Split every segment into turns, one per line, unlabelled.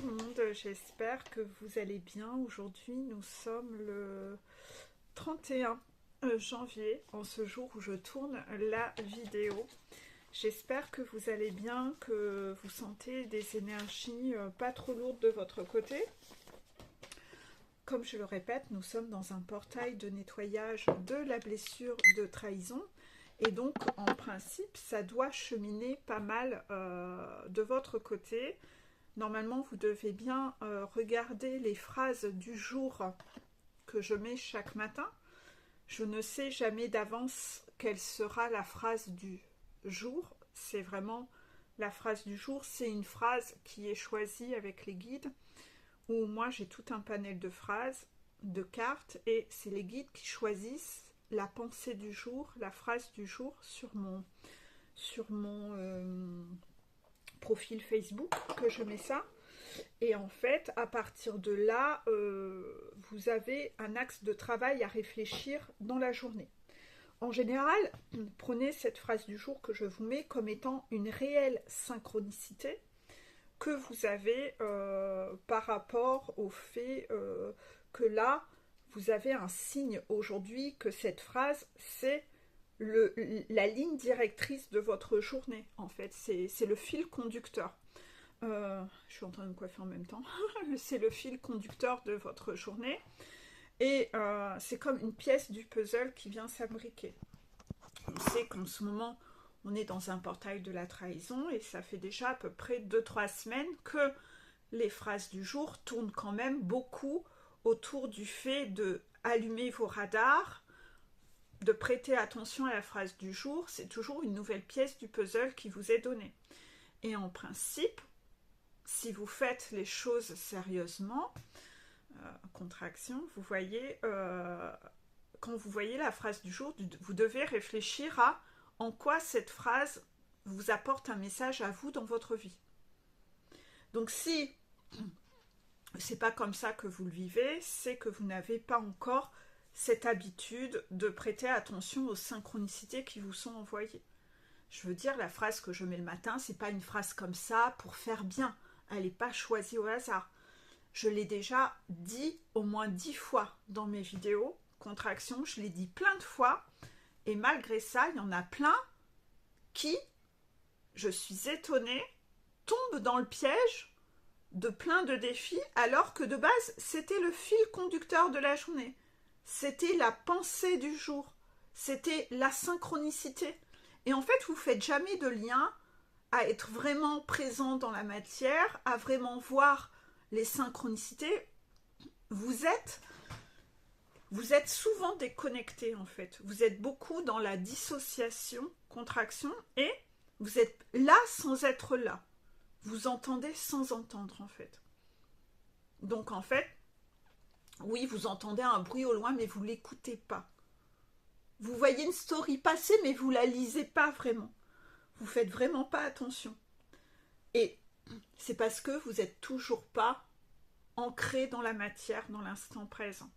le monde, j'espère que vous allez bien. Aujourd'hui, nous sommes le 31 janvier, en ce jour où je tourne la vidéo. J'espère que vous allez bien, que vous sentez des énergies pas trop lourdes de votre côté. Comme je le répète, nous sommes dans un portail de nettoyage de la blessure de trahison. Et donc, en principe, ça doit cheminer pas mal de votre côté. Normalement, vous devez bien regarder les phrases du jour que je mets chaque matin. Je ne sais jamais d'avance quelle sera la phrase du jour. C'est vraiment la phrase du jour. C'est une phrase qui est choisie avec les guides, où moi j'ai tout un panel de phrases, de cartes, et c'est les guides qui choisissent la pensée du jour, la phrase du jour sur mon profil Facebook que je mets ça. Et en fait, à partir de là, vous avez un axe de travail à réfléchir dans la journée. En général, prenez cette phrase du jour que je vous mets comme étant une réelle synchronicité que vous avez par rapport au fait que là, vous avez un signe aujourd'hui que cette phrase, c'est la ligne directrice de votre journée, en fait. C'est le fil conducteur. Je suis en train de me coiffer en même temps. C'est le fil conducteur de votre journée. Et c'est comme une pièce du puzzle qui vient s'abriquer. On sait qu'en ce moment, on est dans un portail de la trahison et ça fait déjà à peu près 2-3 semaines que les phrases du jour tournent quand même beaucoup autour du fait de allumer vos radars, de prêter attention à la phrase du jour. C'est toujours une nouvelle pièce du puzzle qui vous est donnée. Et en principe, si vous faites les choses sérieusement, contraction, vous voyez, quand vous voyez la phrase du jour, vous devez réfléchir à en quoi cette phrase vous apporte un message à vous dans votre vie. Donc si c'est pas comme ça que vous le vivez, c'est que vous n'avez pas encore cette habitude de prêter attention aux synchronicités qui vous sont envoyées. Je veux dire, la phrase que je mets le matin, c'est pas une phrase comme ça pour faire bien. Elle n'est pas choisie au hasard. Je l'ai déjà dit au moins 10 fois dans mes vidéos. Contraction, je l'ai dit plein de fois. Et malgré ça, il y en a plein qui, je suis étonnée, tombent dans le piège de plein de défis, alors que de base, c'était le fil conducteur de la journée. C'était la pensée du jour. C'était la synchronicité. Et en fait, vous ne faites jamais de lien à être vraiment présent dans la matière, à vraiment voir les synchronicités. Vous êtes souvent déconnecté en fait. Vous êtes beaucoup dans la dissociation, contraction, et vous êtes là sans être là. Vous entendez sans entendre en fait. Donc en fait, oui, vous entendez un bruit au loin, mais vous ne l'écoutez pas. Vous voyez une story passer, mais vous ne la lisez pas vraiment. Vous faites vraiment pas attention. Et c'est parce que vous n'êtes toujours pas ancré dans la matière, dans l'instant présent.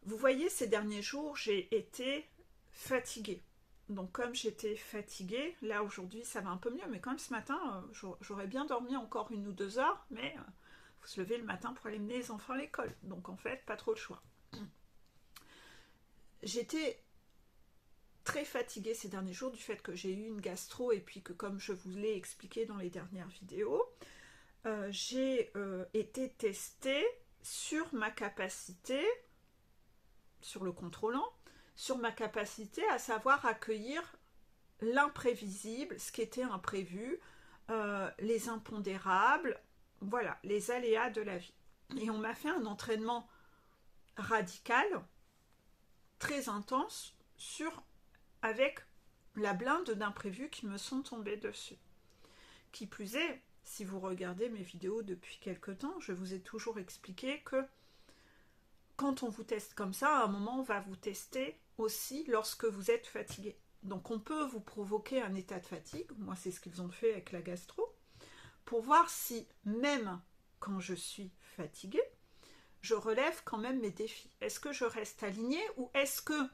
Vous voyez, ces derniers jours, j'ai été fatiguée. Donc comme j'étais fatiguée, là aujourd'hui ça va un peu mieux, mais quand même ce matin, j'aurais bien dormi encore 1 ou 2 heures, mais il faut se lever le matin pour aller mener les enfants à l'école. Donc en fait, pas trop le choix. J'étais très fatiguée ces derniers jours du fait que j'ai eu une gastro et puis que comme je vous l'ai expliqué dans les dernières vidéos, j'ai été testée sur ma capacité, sur le contrôlant, sur ma capacité à savoir accueillir l'imprévisible, ce qui était imprévu, les impondérables, voilà, les aléas de la vie. Et on m'a fait un entraînement radical, très intense, avec la blinde d'imprévus qui me sont tombés dessus. Qui plus est, si vous regardez mes vidéos depuis quelque temps, je vous ai toujours expliqué que quand on vous teste comme ça, à un moment, on va vous tester aussi lorsque vous êtes fatigué. Donc on peut vous provoquer un état de fatigue, moi c'est ce qu'ils ont fait avec la gastro, pour voir si même quand je suis fatiguée, je relève quand même mes défis. Est-ce que je reste alignée ou est-ce que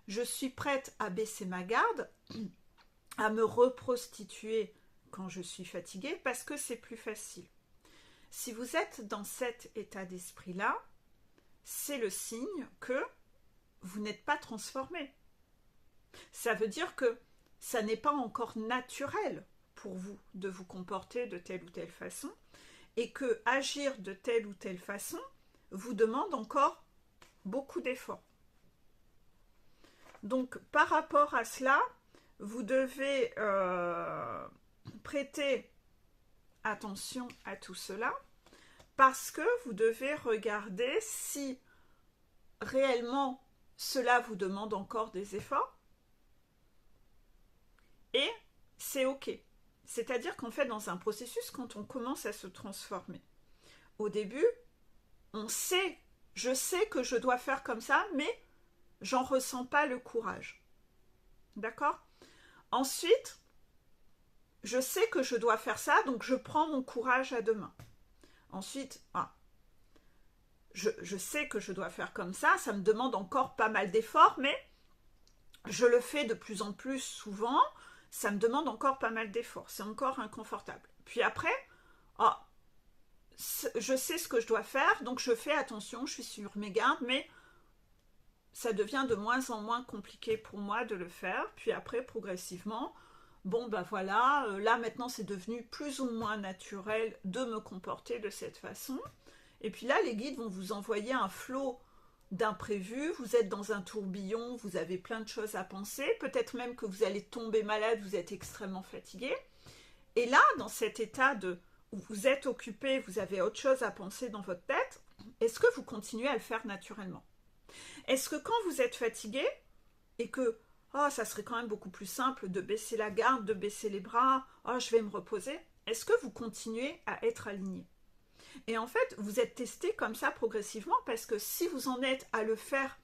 je suis prête à baisser ma garde, à me reprostituer quand je suis fatiguée parce que c'est plus facile. Si vous êtes dans cet état d'esprit-là, c'est le signe que vous n'êtes pas transformé. Ça veut dire que ça n'est pas encore naturel pour vous de vous comporter de telle ou telle façon et que agir de telle ou telle façon vous demande encore beaucoup d'efforts. Donc, par rapport à cela, vous devez prêter attention à tout cela parce que vous devez regarder si réellement cela vous demande encore des efforts et c'est ok. C'est-à-dire qu'en fait, dans un processus, quand on commence à se transformer, au début, je sais que je dois faire comme ça, mais j'en ressens pas le courage. D'accord? Ensuite, je sais que je dois faire ça, donc je prends mon courage à deux mains. Ensuite, je sais que je dois faire comme ça me demande encore pas mal d'efforts, mais je le fais de plus en plus souvent, ça me demande encore pas mal d'efforts, c'est encore inconfortable. Puis après, je sais ce que je dois faire, donc je fais attention, je suis sur mes gardes, mais ça devient de moins en moins compliqué pour moi de le faire. Puis après, progressivement, voilà, là maintenant c'est devenu plus ou moins naturel de me comporter de cette façon. Et puis là, les guides vont vous envoyer un flot d'imprévus, vous êtes dans un tourbillon, vous avez plein de choses à penser, peut-être même que vous allez tomber malade, vous êtes extrêmement fatigué. Et là, dans cet état où vous êtes occupé, vous avez autre chose à penser dans votre tête, est-ce que vous continuez à le faire naturellement? Est-ce que quand vous êtes fatigué et que ça serait quand même beaucoup plus simple de baisser la garde, de baisser les bras, je vais me reposer, est-ce que vous continuez à être aligné? Et en fait, vous êtes testé comme ça progressivement parce que si vous en êtes à le faire,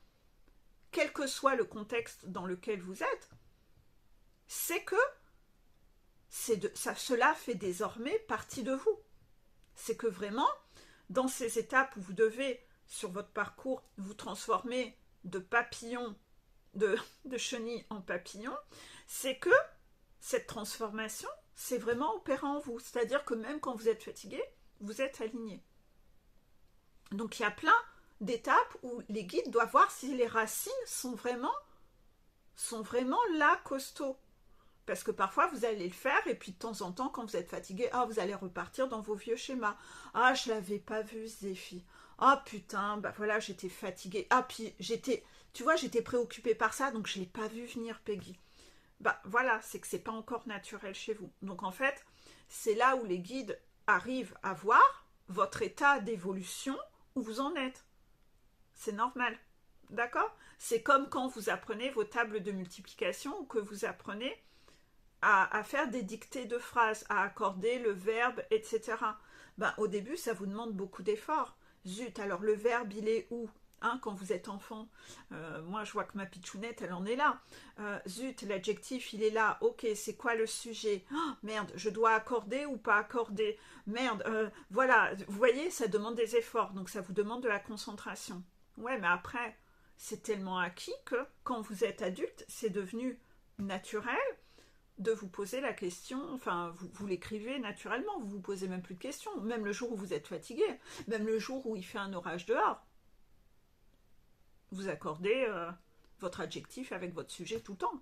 quel que soit le contexte dans lequel vous êtes, c'est que cela fait désormais partie de vous. C'est que vraiment, dans ces étapes où vous devez, sur votre parcours, vous transformer de papillon, de chenille en papillon, c'est que cette transformation, c'est vraiment opérant en vous. C'est-à-dire que même quand vous êtes fatigué, vous êtes aligné. Donc il y a plein d'étapes où les guides doivent voir si les racines sont vraiment là costauds. Parce que parfois vous allez le faire et puis de temps en temps quand vous êtes fatigué, vous allez repartir dans vos vieux schémas. Je l'avais pas vu ce défi. Putain, voilà, j'étais fatiguée. Puis j'étais préoccupée par ça, donc je l'ai pas vu venir, Peggy. Voilà, c'est que c'est pas encore naturel chez vous. Donc en fait, c'est là où les guides arrivent à voir votre état d'évolution où vous en êtes. C'est normal. D'accord? C'est comme quand vous apprenez vos tables de multiplication ou que vous apprenez à faire des dictées de phrases, à accorder le verbe, etc. Au début, ça vous demande beaucoup d'efforts. Zut, alors le verbe, il est où? Quand vous êtes enfant, moi je vois que ma pitchounette elle en est là. Zut, l'adjectif il est là. Ok, c'est quoi le sujet? Merde, je dois accorder ou pas accorder? Merde, voilà, vous voyez, ça demande des efforts, donc ça vous demande de la concentration. Ouais, mais après, c'est tellement acquis que quand vous êtes adulte, c'est devenu naturel de vous poser la question, enfin, vous l'écrivez naturellement, vous vous posez même plus de questions, même le jour où vous êtes fatigué, même le jour où il fait un orage dehors. Vous accordez votre adjectif avec votre sujet tout le temps.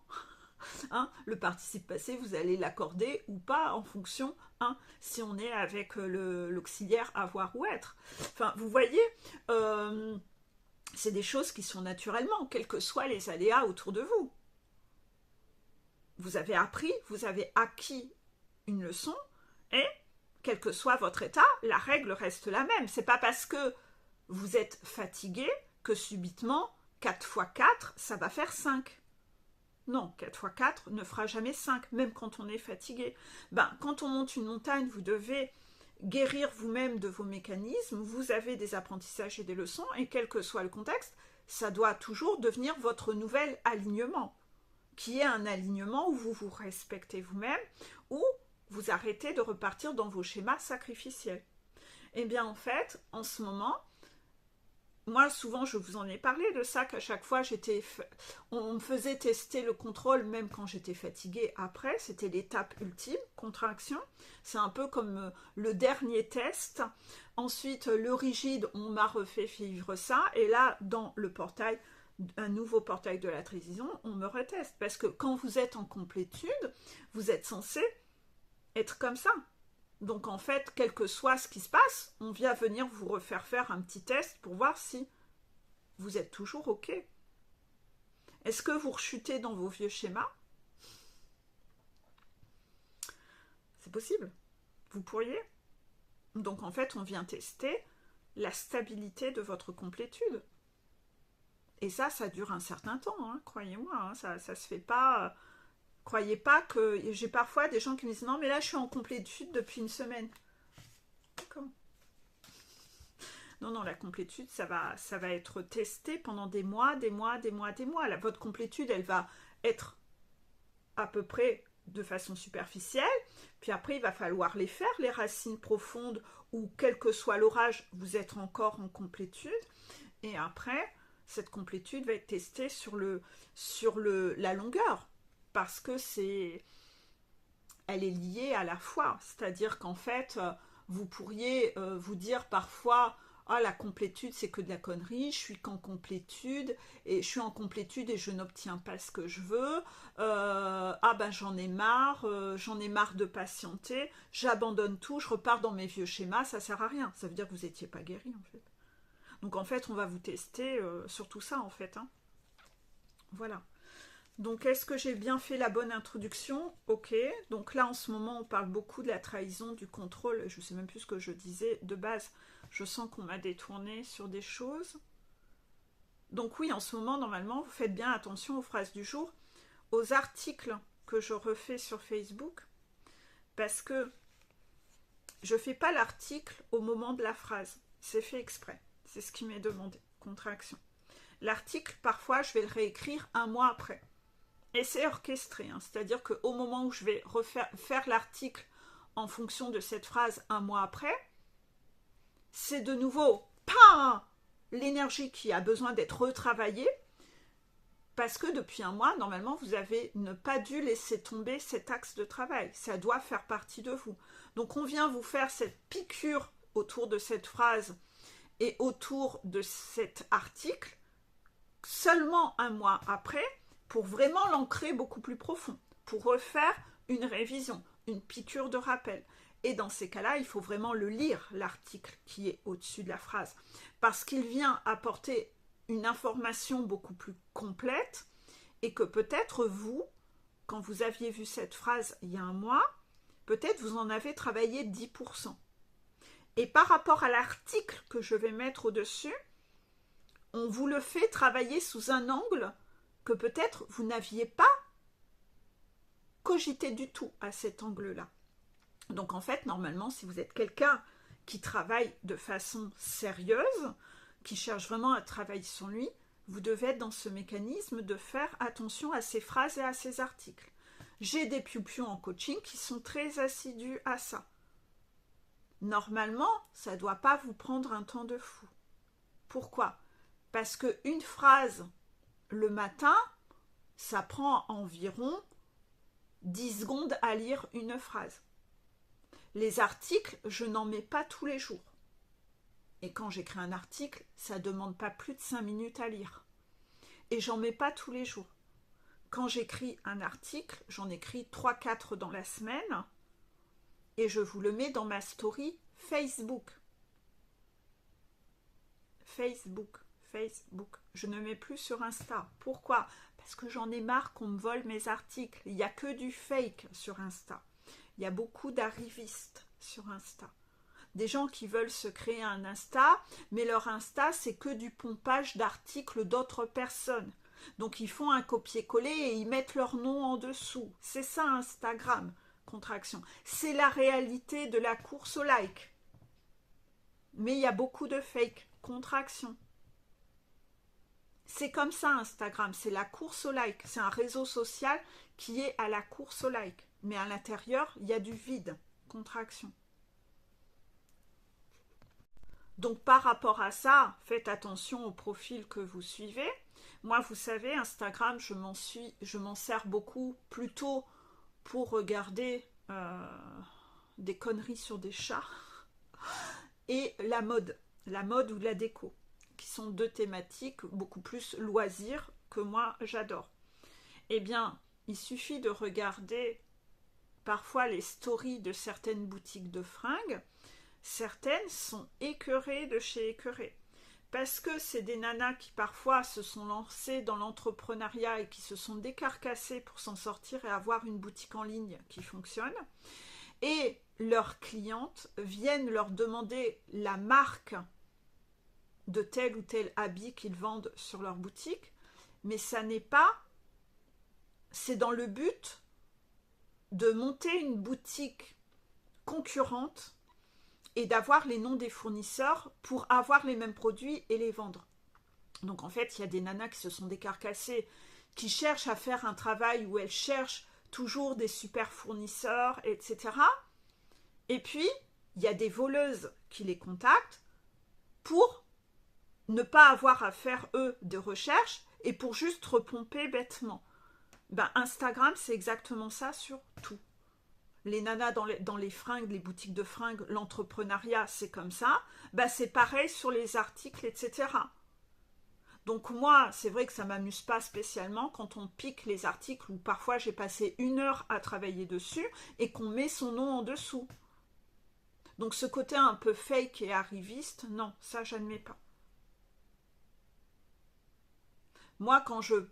Le participe passé, vous allez l'accorder ou pas en fonction, si on est avec l'auxiliaire avoir ou être. Enfin, vous voyez, c'est des choses qui sont naturellement, quels que soient les aléas autour de vous. Vous avez appris, vous avez acquis une leçon, et quel que soit votre état, la règle reste la même. C'est pas parce que vous êtes fatigué que subitement, 4 x 4, ça va faire 5. Non, 4 x 4 ne fera jamais 5, même quand on est fatigué. Quand on monte une montagne, vous devez guérir vous-même de vos mécanismes, vous avez des apprentissages et des leçons, et quel que soit le contexte, ça doit toujours devenir votre nouvel alignement, qui est un alignement où vous vous respectez vous-même, où vous arrêtez de repartir dans vos schémas sacrificiels. Eh bien, en fait, en ce moment, moi, souvent, je vous en ai parlé de ça, qu'à chaque fois, on me faisait tester le contrôle, même quand j'étais fatiguée. Après, c'était l'étape ultime, contraction. C'est un peu comme le dernier test. Ensuite, le rigide, on m'a refait vivre ça. Et là, dans le portail, un nouveau portail de la transition, on me reteste. Parce que quand vous êtes en complétude, vous êtes censé être comme ça. Donc en fait, quel que soit ce qui se passe, on vient venir vous refaire faire un petit test pour voir si vous êtes toujours OK. Est-ce que vous rechutez dans vos vieux schémas? C'est possible. Vous pourriez. Donc en fait, on vient tester la stabilité de votre complétude. Et ça dure un certain temps, hein, croyez-moi. Hein, ça se fait pas. Croyez pas que. J'ai parfois des gens qui me disent non, mais là, je suis en complétude depuis une semaine. D'accord. Non, la complétude, ça va être testé pendant des mois. Votre complétude, elle va être à peu près de façon superficielle. Puis après, il va falloir les faire, les racines profondes, ou quel que soit l'orage, vous êtes encore en complétude. Et après, cette complétude va être testée sur la longueur. Parce que elle est liée à la foi. C'est-à-dire qu'en fait, vous pourriez vous dire parfois, ah, la complétude, c'est que de la connerie, je suis qu'en complétude, et je suis en complétude et je n'obtiens pas ce que je veux, ah ben j'en ai marre de patienter, j'abandonne tout, je repars dans mes vieux schémas, ça sert à rien, ça veut dire que vous n'étiez pas guéri en fait. Donc en fait, on va vous tester sur tout ça en fait, hein. Voilà. Donc, est-ce que j'ai bien fait la bonne introduction? Ok. Donc là, en ce moment, on parle beaucoup de la trahison, du contrôle. Je ne sais même plus ce que je disais de base. Je sens qu'on m'a détourné sur des choses. Donc oui, en ce moment, normalement, vous faites bien attention aux phrases du jour, aux articles que je refais sur Facebook, parce que je ne fais pas l'article au moment de la phrase. C'est fait exprès. C'est ce qui m'est demandé. Contraction. L'article, parfois, je vais le réécrire un mois après. Et c'est orchestré, hein, c'est-à-dire qu'au moment où je vais faire l'article en fonction de cette phrase un mois après, c'est de nouveau l'énergie qui a besoin d'être retravaillée, parce que depuis un mois, normalement, vous avez ne pas dû laisser tomber cet axe de travail. Ça doit faire partie de vous. Donc on vient vous faire cette piqûre autour de cette phrase et autour de cet article seulement un mois après, pour vraiment l'ancrer beaucoup plus profond, pour refaire une révision, une piqûre de rappel. Et dans ces cas-là, il faut vraiment le lire, l'article qui est au-dessus de la phrase, parce qu'il vient apporter une information beaucoup plus complète, et que peut-être vous, quand vous aviez vu cette phrase il y a un mois, peut-être vous en avez travaillé 10%. Et par rapport à l'article que je vais mettre au-dessus, on vous le fait travailler sous un angle que peut-être vous n'aviez pas cogité du tout à cet angle-là. Donc en fait, normalement, si vous êtes quelqu'un qui travaille de façon sérieuse, qui cherche vraiment à travailler sur lui, vous devez être dans ce mécanisme de faire attention à ces phrases et à ces articles. J'ai des pupilles en coaching qui sont très assidus à ça. Normalement, ça ne doit pas vous prendre un temps de fou. Pourquoi? Parce qu'une phrase le matin, ça prend environ 10 secondes à lire une phrase. Les articles, je n'en mets pas tous les jours. Et quand j'écris un article, ça ne demande pas plus de 5 minutes à lire. Et j'en mets pas tous les jours. Quand j'écris un article, j'en écris 3-4 dans la semaine et je vous le mets dans ma story Facebook. Facebook. Je ne mets plus sur Insta. Pourquoi? Parce que j'en ai marre qu'on me vole mes articles. Il n'y a que du fake sur Insta. Il y a beaucoup d'arrivistes sur Insta. Des gens qui veulent se créer un Insta, mais leur Insta, c'est que du pompage d'articles d'autres personnes. Donc ils font un copier-coller et ils mettent leur nom en dessous. C'est ça Instagram, contraction. C'est la réalité de la course au like. Mais il y a beaucoup de fake, contraction. C'est comme ça Instagram, c'est la course au like. C'est un réseau social qui est à la course au like. Mais à l'intérieur, il y a du vide, contraction. Donc par rapport à ça, faites attention au profil que vous suivez. Moi, vous savez, Instagram, je m'en sers beaucoup plutôt pour regarder des conneries sur des chats et la mode ou la déco, qui sont deux thématiques beaucoup plus loisirs que moi j'adore. Eh bien, il suffit de regarder parfois les stories de certaines boutiques de fringues. Certaines sont écœurées de chez écœurées. Parce que c'est des nanas qui parfois se sont lancées dans l'entrepreneuriat et qui se sont décarcassées pour s'en sortir et avoir une boutique en ligne qui fonctionne. Et leurs clientes viennent leur demander la marque de tel ou tel habit qu'ils vendent sur leur boutique, mais ça n'est pas, c'est dans le but de monter une boutique concurrente et d'avoir les noms des fournisseurs pour avoir les mêmes produits et les vendre. Donc en fait, il y a des nanas qui se sont décarcassées, qui cherchent à faire un travail où elles cherchent toujours des super fournisseurs, etc. Et puis, il y a des voleuses qui les contactent pour ne pas avoir à faire, eux, de recherche et pour juste repomper bêtement. Ben, Instagram, c'est exactement ça sur tout. Les nanas dans les fringues, les boutiques de fringues, l'entrepreneuriat, c'est comme ça. Ben, c'est pareil sur les articles, etc. Donc moi, c'est vrai que ça ne m'amuse pas spécialement quand on pique les articles où parfois j'ai passé 1 heure à travailler dessus et qu'on met son nom en dessous. Donc ce côté un peu fake et arriviste, non, ça j'admets pas. Moi,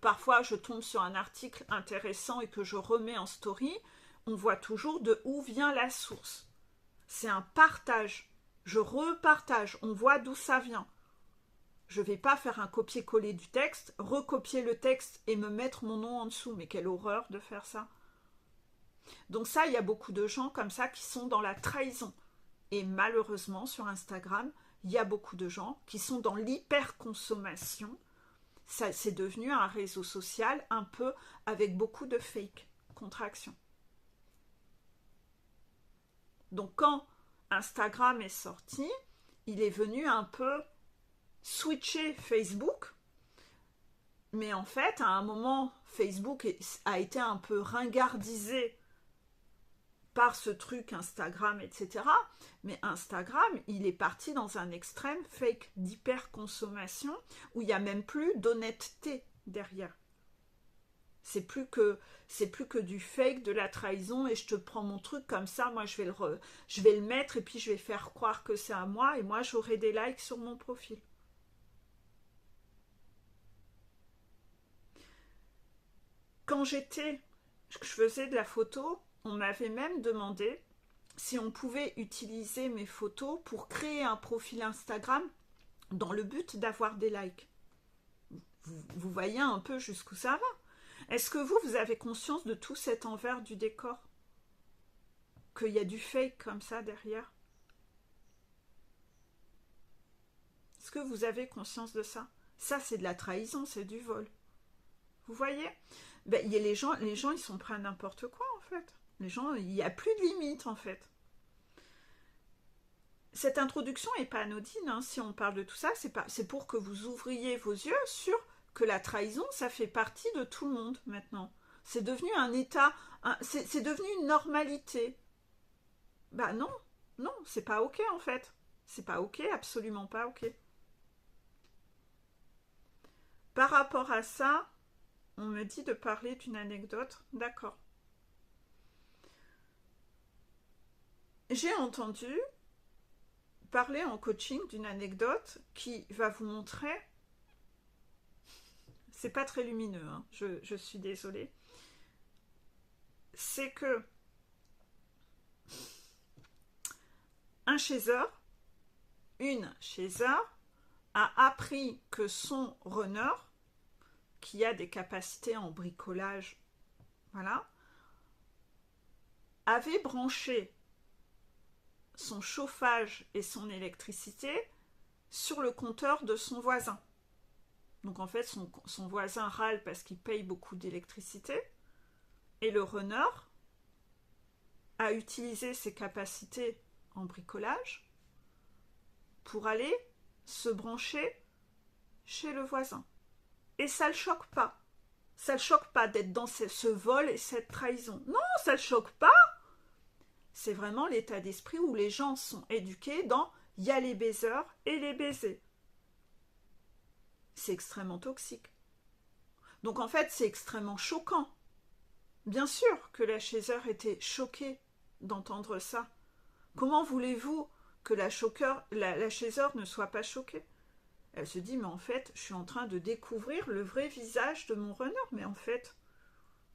parfois je tombe sur un article intéressant et que je remets en story, on voit toujours de où vient la source. C'est un partage. Je repartage. On voit d'où ça vient. Je ne vais pas faire un copier-coller du texte, recopier le texte et me mettre mon nom en dessous. Mais quelle horreur de faire ça. Donc ça, il y a beaucoup de gens comme ça qui sont dans la trahison. Et malheureusement, sur Instagram, il y a beaucoup de gens qui sont dans l'hyperconsommation. C'est devenu un réseau social un peu avec beaucoup de fake, contraction. Donc quand Instagram est sorti, il est venu un peu switcher Facebook. Mais en fait, à un moment, Facebook a été un peu ringardisé par ce truc Instagram, etc. Mais Instagram, il est parti dans un extrême fake d'hyperconsommation où il n'y a même plus d'honnêteté derrière. C'est plus que du fake, de la trahison, et je te prends mon truc comme ça, moi je vais le mettre et puis je vais faire croire que c'est à moi et moi j'aurai des likes sur mon profil. Quand je faisais de la photo, on m'avait même demandé si on pouvait utiliser mes photos pour créer un profil Instagram dans le but d'avoir des likes. Vous voyez un peu jusqu'où ça va. Est-ce que vous avez conscience de tout cet envers du décor? Qu'il y a du fake comme ça derrière? Est-ce que vous avez conscience de ça? Ça, c'est de la trahison, c'est du vol. Vous voyez? Ben, les gens, ils sont prêts à n'importe quoi, en fait. Les gens, il n'y a plus de limite, en fait. Cette introduction n'est pas anodine, hein. Si on parle de tout ça, c'est pour que vous ouvriez vos yeux sur que la trahison, ça fait partie de tout le monde, maintenant. C'est devenu un état, c'est devenu une normalité. Ben non, non, c'est pas ok, en fait. C'est pas ok, absolument pas ok. Par rapport à ça, on me dit de parler d'une anecdote. D'accord. J'ai entendu parler en coaching d'une anecdote qui va vous montrer. C'est pas très lumineux, hein, je suis désolée. C'est que une chasseur a appris que son runner, qui a des capacités en bricolage, voilà, avait branché son chauffage et son électricité sur le compteur de son voisin. Donc en fait, son voisin râle parce qu'il paye beaucoup d'électricité. Et le runner a utilisé ses capacités en bricolage pour aller se brancher chez le voisin. Et ça ne le choque pas. Ça ne le choque pas d'être dans ce vol et cette trahison. Non, ça ne le choque pas. C'est vraiment l'état d'esprit où les gens sont éduqués dans « il y a les baiseurs et les baisers ». C'est extrêmement toxique. Donc en fait, c'est extrêmement choquant. Bien sûr que la chasseur était choquée d'entendre ça. Comment voulez-vous que la chasseur ne soit pas choquée? Elle se dit, mais en fait, je suis en train de découvrir le vrai visage de mon runner. Mais en fait,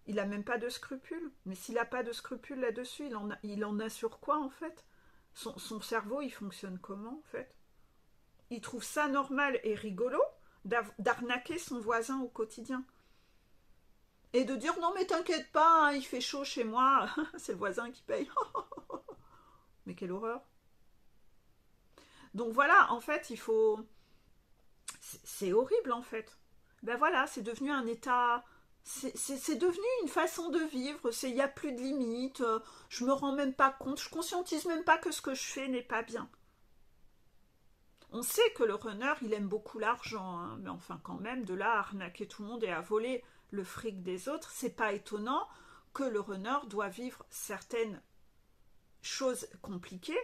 il n'a même pas de scrupules. Mais s'il n'a pas de scrupules là-dessus, il en a sur quoi, en fait? Son cerveau, il fonctionne comment, en fait? Il trouve ça normal et rigolo d'arnaquer son voisin au quotidien. Et de dire, non mais t'inquiète pas, hein, il fait chaud chez moi, c'est le voisin qui paye. Mais quelle horreur. Donc voilà, en fait, il faut... C'est horrible, en fait. Ben voilà, c'est devenu un état... C'est devenu une façon de vivre, il n'y a plus de limites, je me rends même pas compte, je conscientise même pas que ce que je fais n'est pas bien. On sait que le runner, il aime beaucoup l'argent, hein, mais enfin quand même, de là à arnaquer tout le monde et à voler le fric des autres, c'est pas étonnant que le runner doit vivre certaines choses compliquées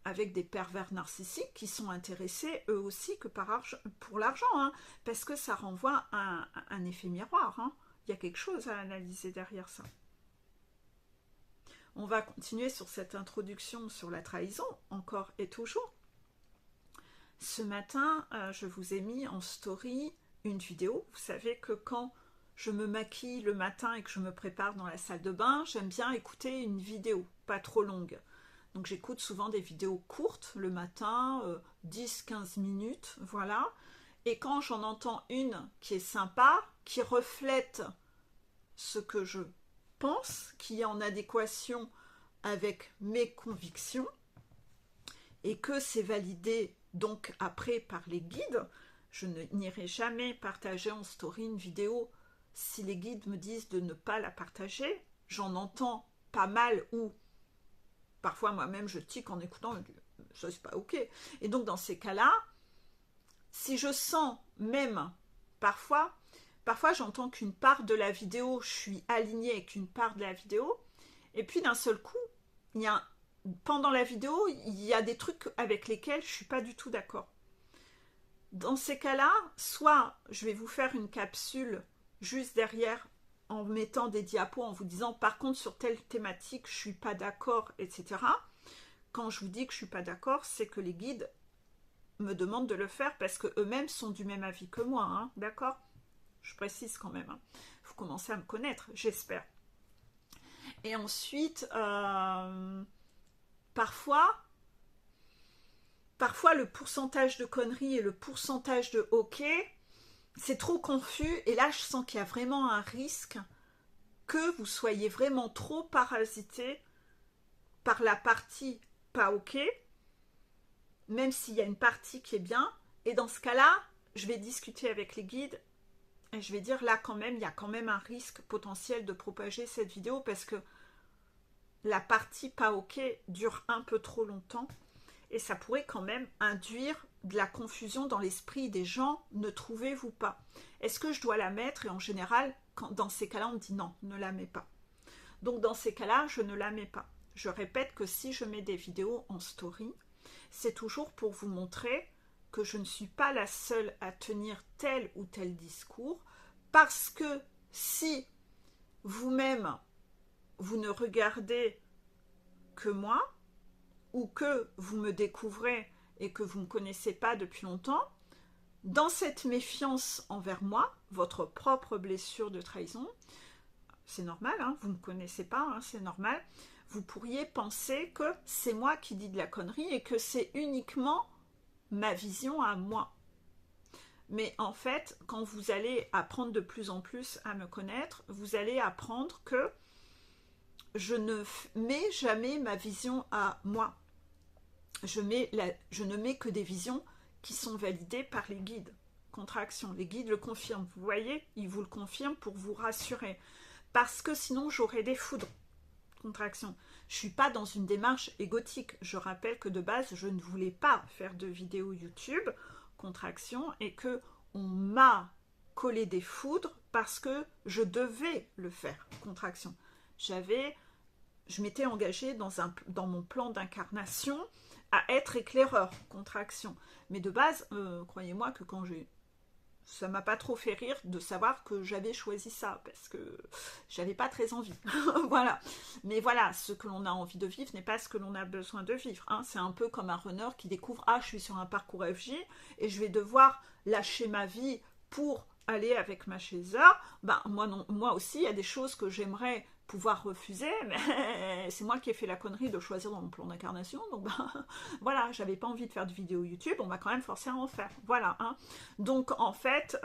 avec des pervers narcissiques qui sont intéressés eux aussi que pour l'argent, hein, parce que ça renvoie à un effet miroir, hein. Il y a quelque chose à analyser derrière ça. On va continuer sur cette introduction sur la trahison, encore et toujours. Ce matin, je vous ai mis en story une vidéo. Vous savez que quand je me maquille le matin et que je me prépare dans la salle de bain, j'aime bien écouter une vidéo, pas trop longue. Donc j'écoute souvent des vidéos courtes le matin, 10-15 minutes, voilà. Et quand j'en entends une qui est sympa, qui reflète ce que je pense, qui est en adéquation avec mes convictions, et que c'est validé donc après par les guides, je n'irai jamais partager en story une vidéo si les guides me disent de ne pas la partager. J'en entends pas mal ou parfois moi-même je tique en écoutant, ça c'est pas ok. Et donc dans ces cas-là, si je sens même parfois j'entends qu'une part de la vidéo, je suis alignée avec une part de la vidéo, et puis d'un seul coup, pendant la vidéo, il y a des trucs avec lesquels je ne suis pas du tout d'accord. Dans ces cas-là, soit je vais vous faire une capsule juste derrière en mettant des diapos, en vous disant par contre sur telle thématique, je ne suis pas d'accord, etc. Quand je vous dis que je ne suis pas d'accord, c'est que les guides me demandent de le faire parce qu'eux-mêmes sont du même avis que moi, hein, d'accord? Je précise quand même. Vous commencez à me connaître, j'espère. Et ensuite, parfois, le pourcentage de conneries et le pourcentage de ok, c'est trop confus. Et là, je sens qu'il y a vraiment un risque que vous soyez vraiment trop parasité par la partie pas ok, même s'il y a une partie qui est bien. Et dans ce cas-là, je vais discuter avec les guides et je vais dire là quand même, il y a quand même un risque potentiel de propager cette vidéo parce que la partie pas ok dure un peu trop longtemps et ça pourrait quand même induire de la confusion dans l'esprit des gens, ne trouvez-vous pas? Est-ce que je dois la mettre? Et en général, dans ces cas-là, on me dit non, ne la mets pas. Donc dans ces cas-là, je ne la mets pas. Je répète que si je mets des vidéos en story, c'est toujours pour vous montrer que je ne suis pas la seule à tenir tel ou tel discours, parce que si vous-même, vous ne regardez que moi, ou que vous me découvrez et que vous ne me connaissez pas depuis longtemps, dans cette méfiance envers moi, votre propre blessure de trahison, c'est normal, hein, vous ne me connaissez pas, hein, c'est normal, vous pourriez penser que c'est moi qui dis de la connerie et que c'est uniquement ma vision à moi. Mais en fait, quand vous allez apprendre de plus en plus à me connaître, vous allez apprendre que je ne mets jamais ma vision à moi. Je ne mets que des visions qui sont validées par les guides. Contraction, les guides le confirment. Vous voyez, ils vous le confirment pour vous rassurer. Parce que sinon, j'aurais des foudres. Contraction. Je suis pas dans une démarche égotique. Je rappelle que de base, je ne voulais pas faire de vidéo YouTube, contraction, et que on m'a collé des foudres parce que je devais le faire, contraction. Je m'étais engagée dans mon plan d'incarnation à être éclaireur, contraction. Mais de base, croyez-moi que ça m'a pas trop fait rire de savoir que j'avais choisi ça, parce que j'avais pas très envie. Voilà. Mais voilà, ce que l'on a envie de vivre n'est pas ce que l'on a besoin de vivre. Hein. C'est un peu comme un runner qui découvre, ah, je suis sur un parcours FJ et je vais devoir lâcher ma vie pour aller avec ma chaiseur. Ben, moi aussi, il y a des choses que j'aimerais pouvoir refuser, mais c'est moi qui ai fait la connerie de choisir dans mon plan d'incarnation, donc ben, voilà, j'avais pas envie de faire de vidéo YouTube, on m'a quand même forcé à en faire, voilà, hein. Donc en fait,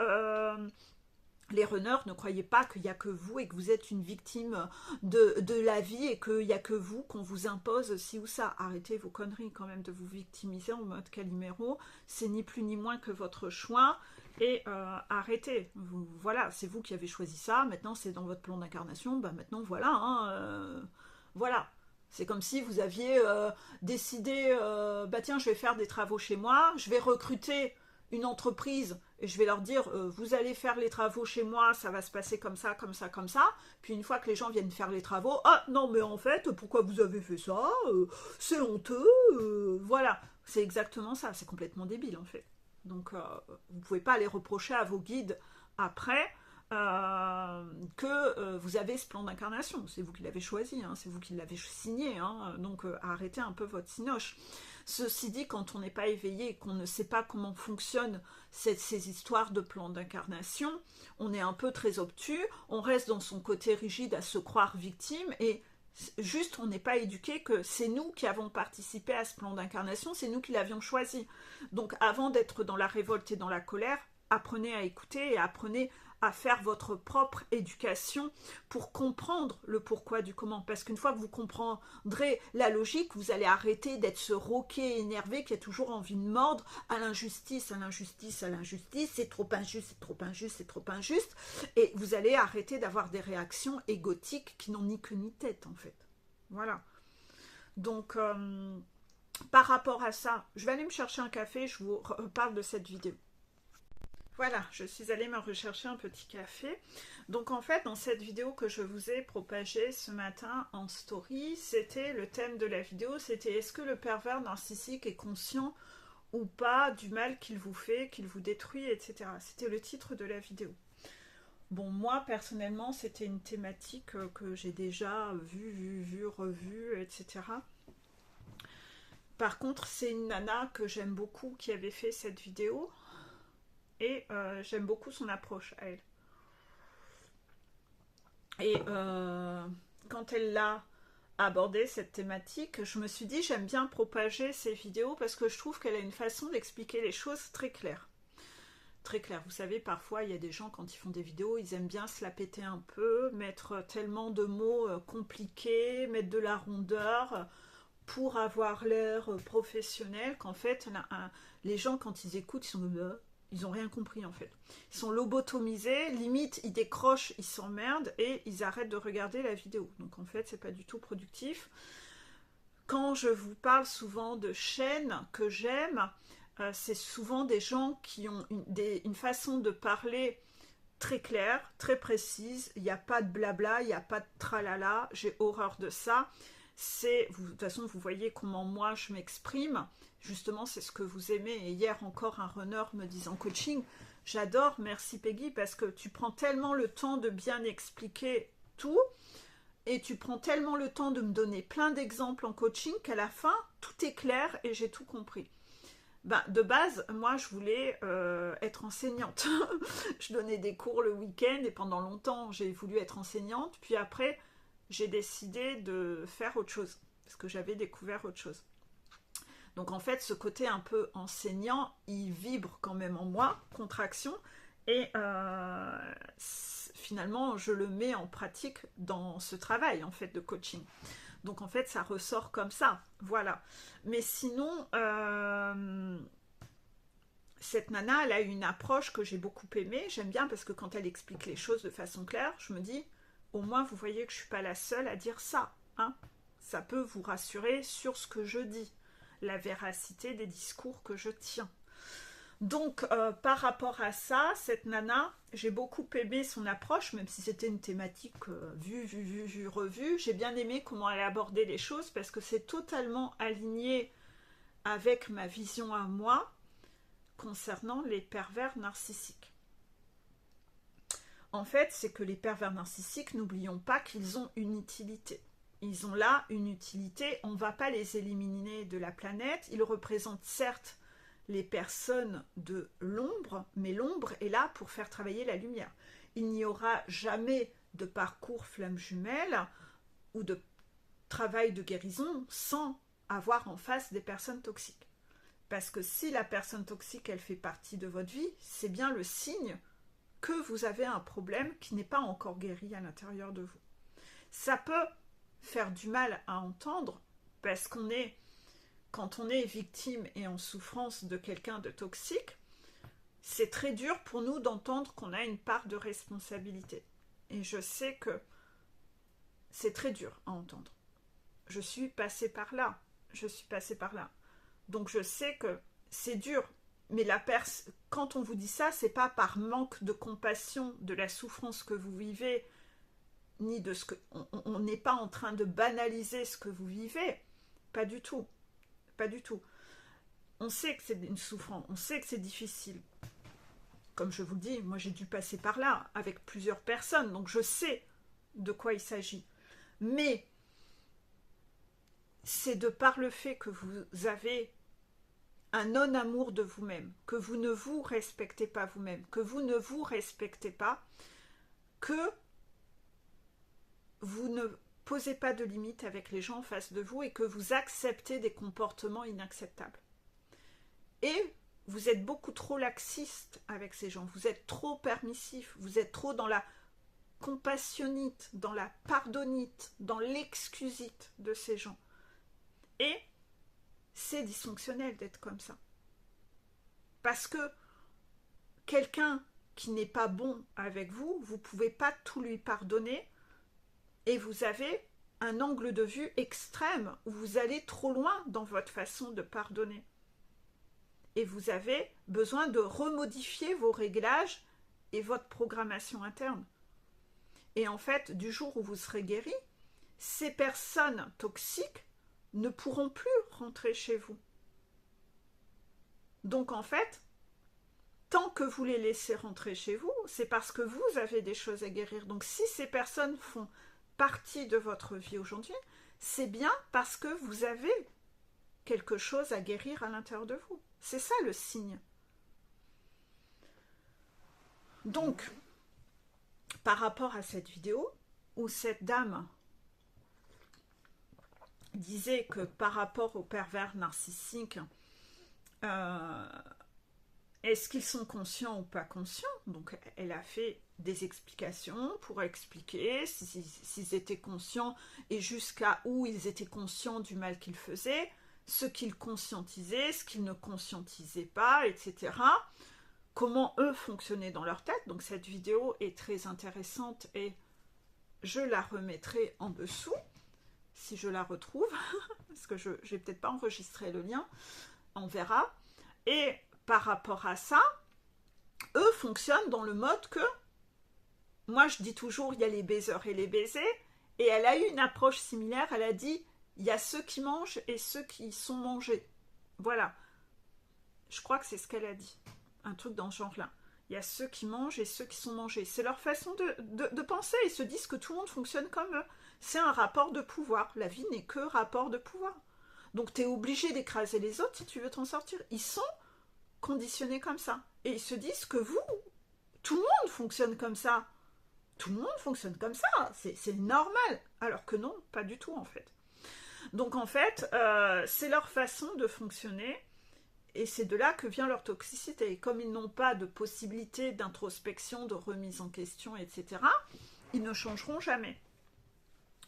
les runners, ne croyez pas qu'il n'y a que vous et que vous êtes une victime de la vie et qu'il n'y a que vous qu'on vous impose ci ou ça. Arrêtez vos conneries quand même de vous victimiser en mode Calimero, c'est ni plus ni moins que votre choix. Et arrêtez, voilà, c'est vous qui avez choisi ça, maintenant c'est dans votre plan d'incarnation, bah maintenant voilà, hein, voilà. C'est comme si vous aviez décidé, bah tiens, je vais faire des travaux chez moi, je vais recruter une entreprise et je vais leur dire, vous allez faire les travaux chez moi, ça va se passer comme ça, comme ça, comme ça. Puis une fois que les gens viennent faire les travaux, ah non mais en fait, pourquoi vous avez fait ça, c'est honteux, voilà. C'est exactement ça, c'est complètement débile en fait. Donc, vous ne pouvez pas aller reprocher à vos guides après que vous avez ce plan d'incarnation. C'est vous qui l'avez choisi, hein, c'est vous qui l'avez signé. Hein, donc, arrêtez un peu votre cinoche. Ceci dit, quand on n'est pas éveillé et qu'on ne sait pas comment fonctionnent ces histoires de plan d'incarnation, on est un peu très obtus, on reste dans son côté rigide à se croire victime et juste on n'est pas éduqué que c'est nous qui avons participé à ce plan d'incarnation, c'est nous qui l'avions choisi. Donc avant d'être dans la révolte et dans la colère, apprenez à écouter et apprenez à faire votre propre éducation pour comprendre le pourquoi du comment. Parce qu'une fois que vous comprendrez la logique, vous allez arrêter d'être ce roquet énervé qui a toujours envie de mordre à l'injustice, à l'injustice, à l'injustice, c'est trop injuste, c'est trop injuste, c'est trop injuste. Et vous allez arrêter d'avoir des réactions égotiques qui n'ont ni queue ni tête en fait. Voilà. Donc, par rapport à ça, je vais aller me chercher un café, je vous reparle de cette vidéo. Voilà, je suis allée me rechercher un petit café. Donc en fait, dans cette vidéo que je vous ai propagée ce matin en story, c'était le thème de la vidéo, c'était est-ce que le pervers narcissique est conscient ou pas du mal qu'il vous fait, qu'il vous détruit, etc. C'était le titre de la vidéo. Bon, moi, personnellement, c'était une thématique que j'ai déjà vue, revue, etc. Par contre, c'est une nana que j'aime beaucoup qui avait fait cette vidéo. Et j'aime beaucoup son approche à elle. Et quand elle l'a abordé cette thématique, je me suis dit j'aime bien propager ces vidéos parce que je trouve qu'elle a une façon d'expliquer les choses très claire. Très claire. Vous savez, parfois il y a des gens quand ils font des vidéos, ils aiment bien se la péter un peu, mettre tellement de mots compliqués, mettre de la rondeur pour avoir l'air professionnel qu'en fait les gens quand ils écoutent ils sont ils n'ont rien compris en fait. Ils sont lobotomisés, limite ils décrochent, ils s'emmerdent et ils arrêtent de regarder la vidéo. Donc en fait c'est pas du tout productif. Quand je vous parle souvent de chaînes que j'aime, c'est souvent des gens qui ont une façon de parler très claire, très précise. Il n'y a pas de blabla, il n'y a pas de tralala, j'ai horreur de ça. De toute façon vous voyez comment moi je m'exprime. Justement, c'est ce que vous aimez. Et hier encore, un runner me disant coaching, j'adore, merci Peggy, parce que tu prends tellement le temps de bien expliquer tout et tu prends tellement le temps de me donner plein d'exemples en coaching qu'à la fin, tout est clair et j'ai tout compris. Ben, de base, moi, je voulais être enseignante. Je donnais des cours le week-end et pendant longtemps, j'ai voulu être enseignante. Puis après, j'ai décidé de faire autre chose parce que j'avais découvert autre chose. Donc en fait, ce côté un peu enseignant, il vibre quand même en moi, contraction, et finalement, je le mets en pratique dans ce travail en fait de coaching. Donc en fait, ça ressort comme ça, voilà. Mais sinon, cette nana, elle a une approche que j'ai beaucoup aimée. J'aime bien parce que quand elle explique les choses de façon claire, je me dis, au moins vous voyez que je ne suis pas la seule à dire ça, hein. Ça peut vous rassurer sur ce que je dis, la véracité des discours que je tiens. Donc, par rapport à ça, cette nana, j'ai beaucoup aimé son approche, même si c'était une thématique vue, revue. J'ai bien aimé comment elle abordait les choses, parce que c'est totalement aligné avec ma vision à moi concernant les pervers narcissiques. En fait, c'est que les pervers narcissiques, n'oublions pas qu'ils ont une utilité. Ils ont là une utilité, on ne va pas les éliminer de la planète. Ils représentent certes les personnes de l'ombre, mais l'ombre est là pour faire travailler la lumière. Il n'y aura jamais de parcours flamme jumelle ou de travail de guérison sans avoir en face des personnes toxiques. Parce que si la personne toxique, elle fait partie de votre vie, c'est bien le signe que vous avez un problème qui n'est pas encore guéri à l'intérieur de vous. Ça peut faire du mal à entendre, parce qu'on est, quand on est victime et en souffrance de quelqu'un de toxique, c'est très dur pour nous d'entendre qu'on a une part de responsabilité. Et je sais que c'est très dur à entendre. Je suis passée par là. Donc je sais que c'est dur. Mais quand on vous dit ça, c'est pas par manque de compassion de la souffrance que vous vivez, ni de ce que... On n'est pas en train de banaliser ce que vous vivez. Pas du tout. Pas du tout. On sait que c'est une souffrance, on sait que c'est difficile. Comme je vous le dis, moi j'ai dû passer par là avec plusieurs personnes, donc je sais de quoi il s'agit. Mais c'est de par le fait que vous avez un non-amour de vous-même, que vous ne vous respectez pas vous-même, que vous ne vous respectez pas, que vous ne posez pas de limites avec les gens en face de vous et que vous acceptez des comportements inacceptables. Et vous êtes beaucoup trop laxiste avec ces gens, vous êtes trop permissif, vous êtes trop dans la compassionnite, dans la pardonnite, dans l'excusite de ces gens. Et c'est dysfonctionnel d'être comme ça. Parce que quelqu'un qui n'est pas bon avec vous, vous ne pouvez pas tout lui pardonner et vous avez un angle de vue extrême où vous allez trop loin dans votre façon de pardonner. Et vous avez besoin de remodifier vos réglages et votre programmation interne. Et en fait, du jour où vous serez guéri, ces personnes toxiques ne pourront plus rentrer chez vous. Donc en fait, tant que vous les laissez rentrer chez vous, c'est parce que vous avez des choses à guérir. Donc si ces personnes font partie de votre vie aujourd'hui, c'est bien parce que vous avez quelque chose à guérir à l'intérieur de vous. C'est ça le signe. Donc, par rapport à cette vidéo, où cette dame disait que par rapport aux pervers narcissiques, est-ce qu'ils sont conscients ou pas conscients? Donc elle a fait des explications pour expliquer s'ils étaient conscients et jusqu'à où ils étaient conscients du mal qu'ils faisaient, ce qu'ils conscientisaient, ce qu'ils ne conscientisaient pas, etc. Comment eux fonctionnaient dans leur tête. Donc cette vidéo est très intéressante et je la remettrai en dessous si je la retrouve, parce que je n'ai peut-être pas enregistré le lien, on verra. Et par rapport à ça, eux fonctionnent dans le mode que, moi je dis toujours, il y a les baiseurs et les baisers, et elle a eu une approche similaire, elle a dit, il y a ceux qui mangent et ceux qui sont mangés. Voilà. Je crois que c'est ce qu'elle a dit, un truc dans ce genre-là. Il y a ceux qui mangent et ceux qui sont mangés. C'est leur façon de penser, ils se disent que tout le monde fonctionne comme eux. C'est un rapport de pouvoir. La vie n'est que rapport de pouvoir. Donc tu es obligé d'écraser les autres si tu veux t'en sortir. Ils sont conditionnés comme ça. Et ils se disent que vous, tout le monde fonctionne comme ça. Tout le monde fonctionne comme ça. C'est normal. Alors que non, pas du tout en fait. Donc en fait, c'est leur façon de fonctionner. Et c'est de là que vient leur toxicité. Et comme ils n'ont pas de possibilité d'introspection, de remise en question, etc., ils ne changeront jamais.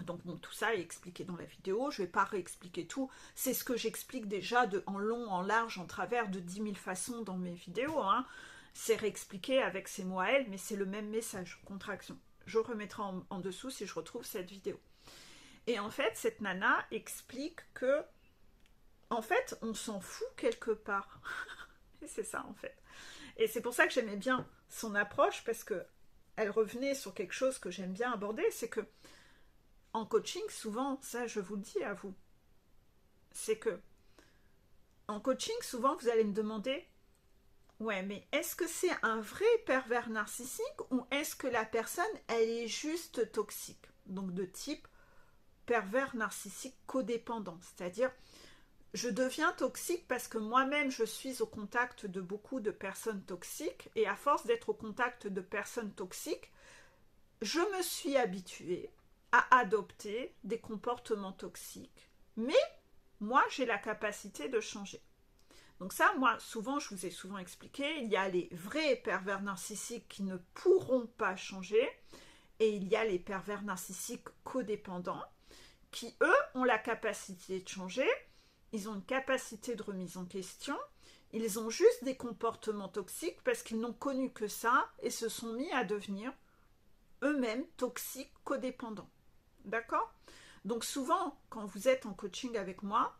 Donc bon, tout ça est expliqué dans la vidéo, je ne vais pas réexpliquer tout, c'est ce que j'explique déjà en long, en large, en travers de 10 000 façons dans mes vidéos, hein. C'est réexpliqué avec ses mots à elle, mais c'est le même message, contraction. Je remettrai en dessous si je retrouve cette vidéo. Et en fait, cette nana explique que, en fait, on s'en fout quelque part. Et c'est ça, en fait. Et c'est pour ça que j'aimais bien son approche, parce que elle revenait sur quelque chose que j'aime bien aborder, c'est que en coaching, souvent, ça je vous le dis à vous, c'est que en coaching, souvent vous allez me demander, ouais, mais est-ce que c'est un vrai pervers narcissique ou est-ce que la personne, elle est juste toxique? Donc de type pervers narcissique codépendant, c'est-à-dire je deviens toxique parce que moi-même je suis au contact de beaucoup de personnes toxiques et à force d'être au contact de personnes toxiques, je me suis habituée à adopter des comportements toxiques. Mais moi, j'ai la capacité de changer. Donc ça, moi, souvent, je vous ai souvent expliqué, il y a les vrais pervers narcissiques qui ne pourront pas changer et il y a les pervers narcissiques codépendants qui, eux, ont la capacité de changer. Ils ont une capacité de remise en question. Ils ont juste des comportements toxiques parce qu'ils n'ont connu que ça et se sont mis à devenir eux-mêmes toxiques, codépendants. D'accord? Donc souvent, quand vous êtes en coaching avec moi,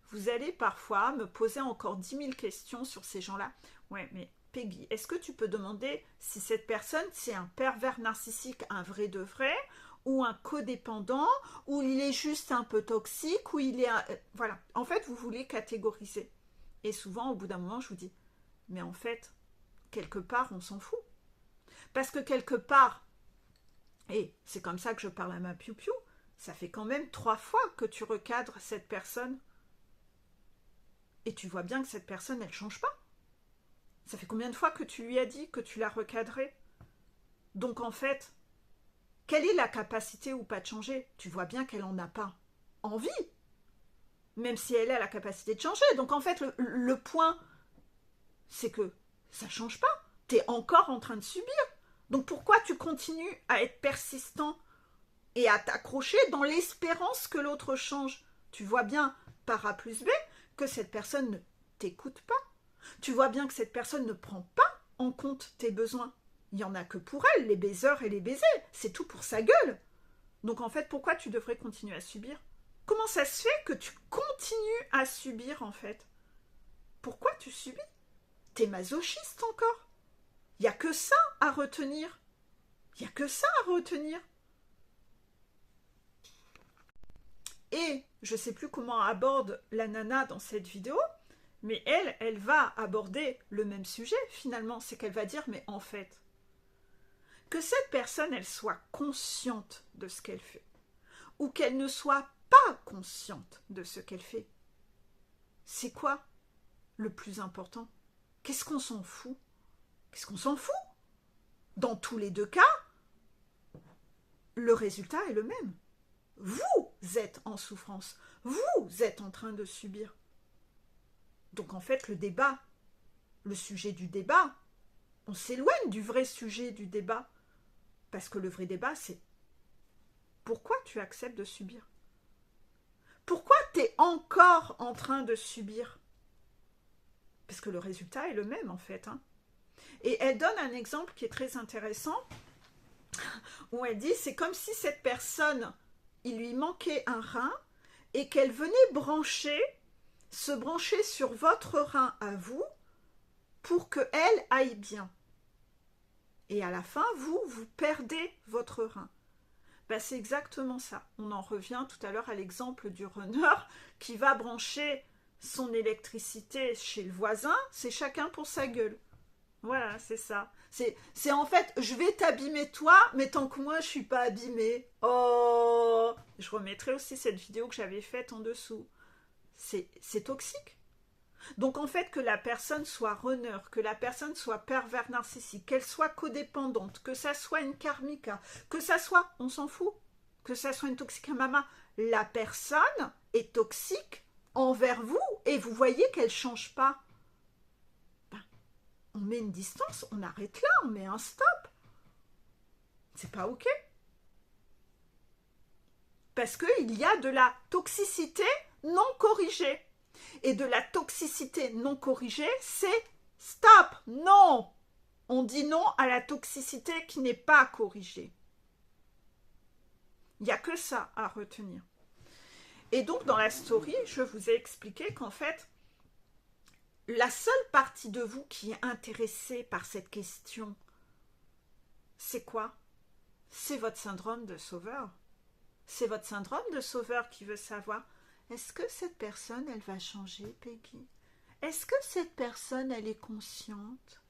vous allez parfois me poser encore 10 000 questions sur ces gens-là. Ouais, mais Peggy, est-ce que tu peux demander si cette personne, c'est un pervers narcissique, un vrai de vrai, ou un codépendant, ou il est juste un peu toxique, ou il est... Voilà. En fait, vous voulez catégoriser. Et souvent, au bout d'un moment, je vous dis, mais en fait, quelque part, on s'en fout. Parce que quelque part, et c'est comme ça que je parle à ma piou-piou, ça fait quand même 3 fois que tu recadres cette personne. Et tu vois bien que cette personne, elle ne change pas. Ça fait combien de fois que tu lui as dit que tu l'as recadrée? Donc en fait, quelle est la capacité ou pas de changer? Tu vois bien qu'elle n'en a pas envie. Même si elle a la capacité de changer. Donc en fait, le point, c'est que ça ne change pas. Tu es encore en train de subir. Donc pourquoi tu continues à être persistant et à t'accrocher dans l'espérance que l'autre change? Tu vois bien, par A plus B, que cette personne ne t'écoute pas. Tu vois bien que cette personne ne prend pas en compte tes besoins. Il n'y en a que pour elle, les baiseurs et les baisers. C'est tout pour sa gueule. Donc en fait, pourquoi tu devrais continuer à subir? Comment ça se fait que tu continues à subir en fait? Pourquoi tu subis? T'es masochiste encore. Il n'y a que ça à retenir. Il n'y a que ça à retenir. Et je ne sais plus comment aborde la nana dans cette vidéo, mais elle va aborder le même sujet finalement. C'est qu'elle va dire, mais en fait, que cette personne, elle soit consciente de ce qu'elle fait, ou qu'elle ne soit pas consciente de ce qu'elle fait. C'est quoi le plus important? Qu'est-ce qu'on s'en fout? Qu'est-ce qu'on s'en fout? Dans tous les 2 cas, le résultat est le même. Vous êtes en souffrance. Vous êtes en train de subir. Donc en fait, le débat, le sujet du débat, on s'éloigne du vrai sujet du débat. Parce que le vrai débat, c'est pourquoi tu acceptes de subir? Pourquoi tu es encore en train de subir? Parce que le résultat est le même en fait. Et elle donne un exemple qui est très intéressant, où elle dit, c'est comme si cette personne, il lui manquait un rein, et qu'elle venait se brancher sur votre rein à vous, pour qu'elle aille bien. Et à la fin, vous perdez votre rein. Ben, c'est exactement ça. On en revient tout à l'heure à l'exemple du runner qui va brancher son électricité chez le voisin, c'est chacun pour sa gueule. Voilà, c'est ça. C'est en fait, je vais t'abîmer toi, mais tant que moi je suis pas abîmée. Oh, je remettrai aussi cette vidéo que j'avais faite en dessous. C'est toxique. Donc en fait, que la personne soit runner, que la personne soit pervers narcissique, qu'elle soit codépendante, que ça soit une karmika, que ça soit, on s'en fout, que ça soit une toxique mama, la personne est toxique envers vous et vous voyez qu'elle ne change pas. Ben, on met une distance, on arrête là, on met un stop. C'est pas ok. Parce qu'il y a de la toxicité non corrigée. Et de la toxicité non corrigée, c'est stop, non. On dit non à la toxicité qui n'est pas corrigée. Il n'y a que ça à retenir. Et donc, dans la story, je vous ai expliqué qu'en fait, la seule partie de vous qui est intéressée par cette question, c'est quoi? C'est votre syndrome de sauveur. C'est votre syndrome de sauveur qui veut savoir, est-ce que cette personne, elle va changer, Peggy? Est-ce que cette personne, elle est consciente?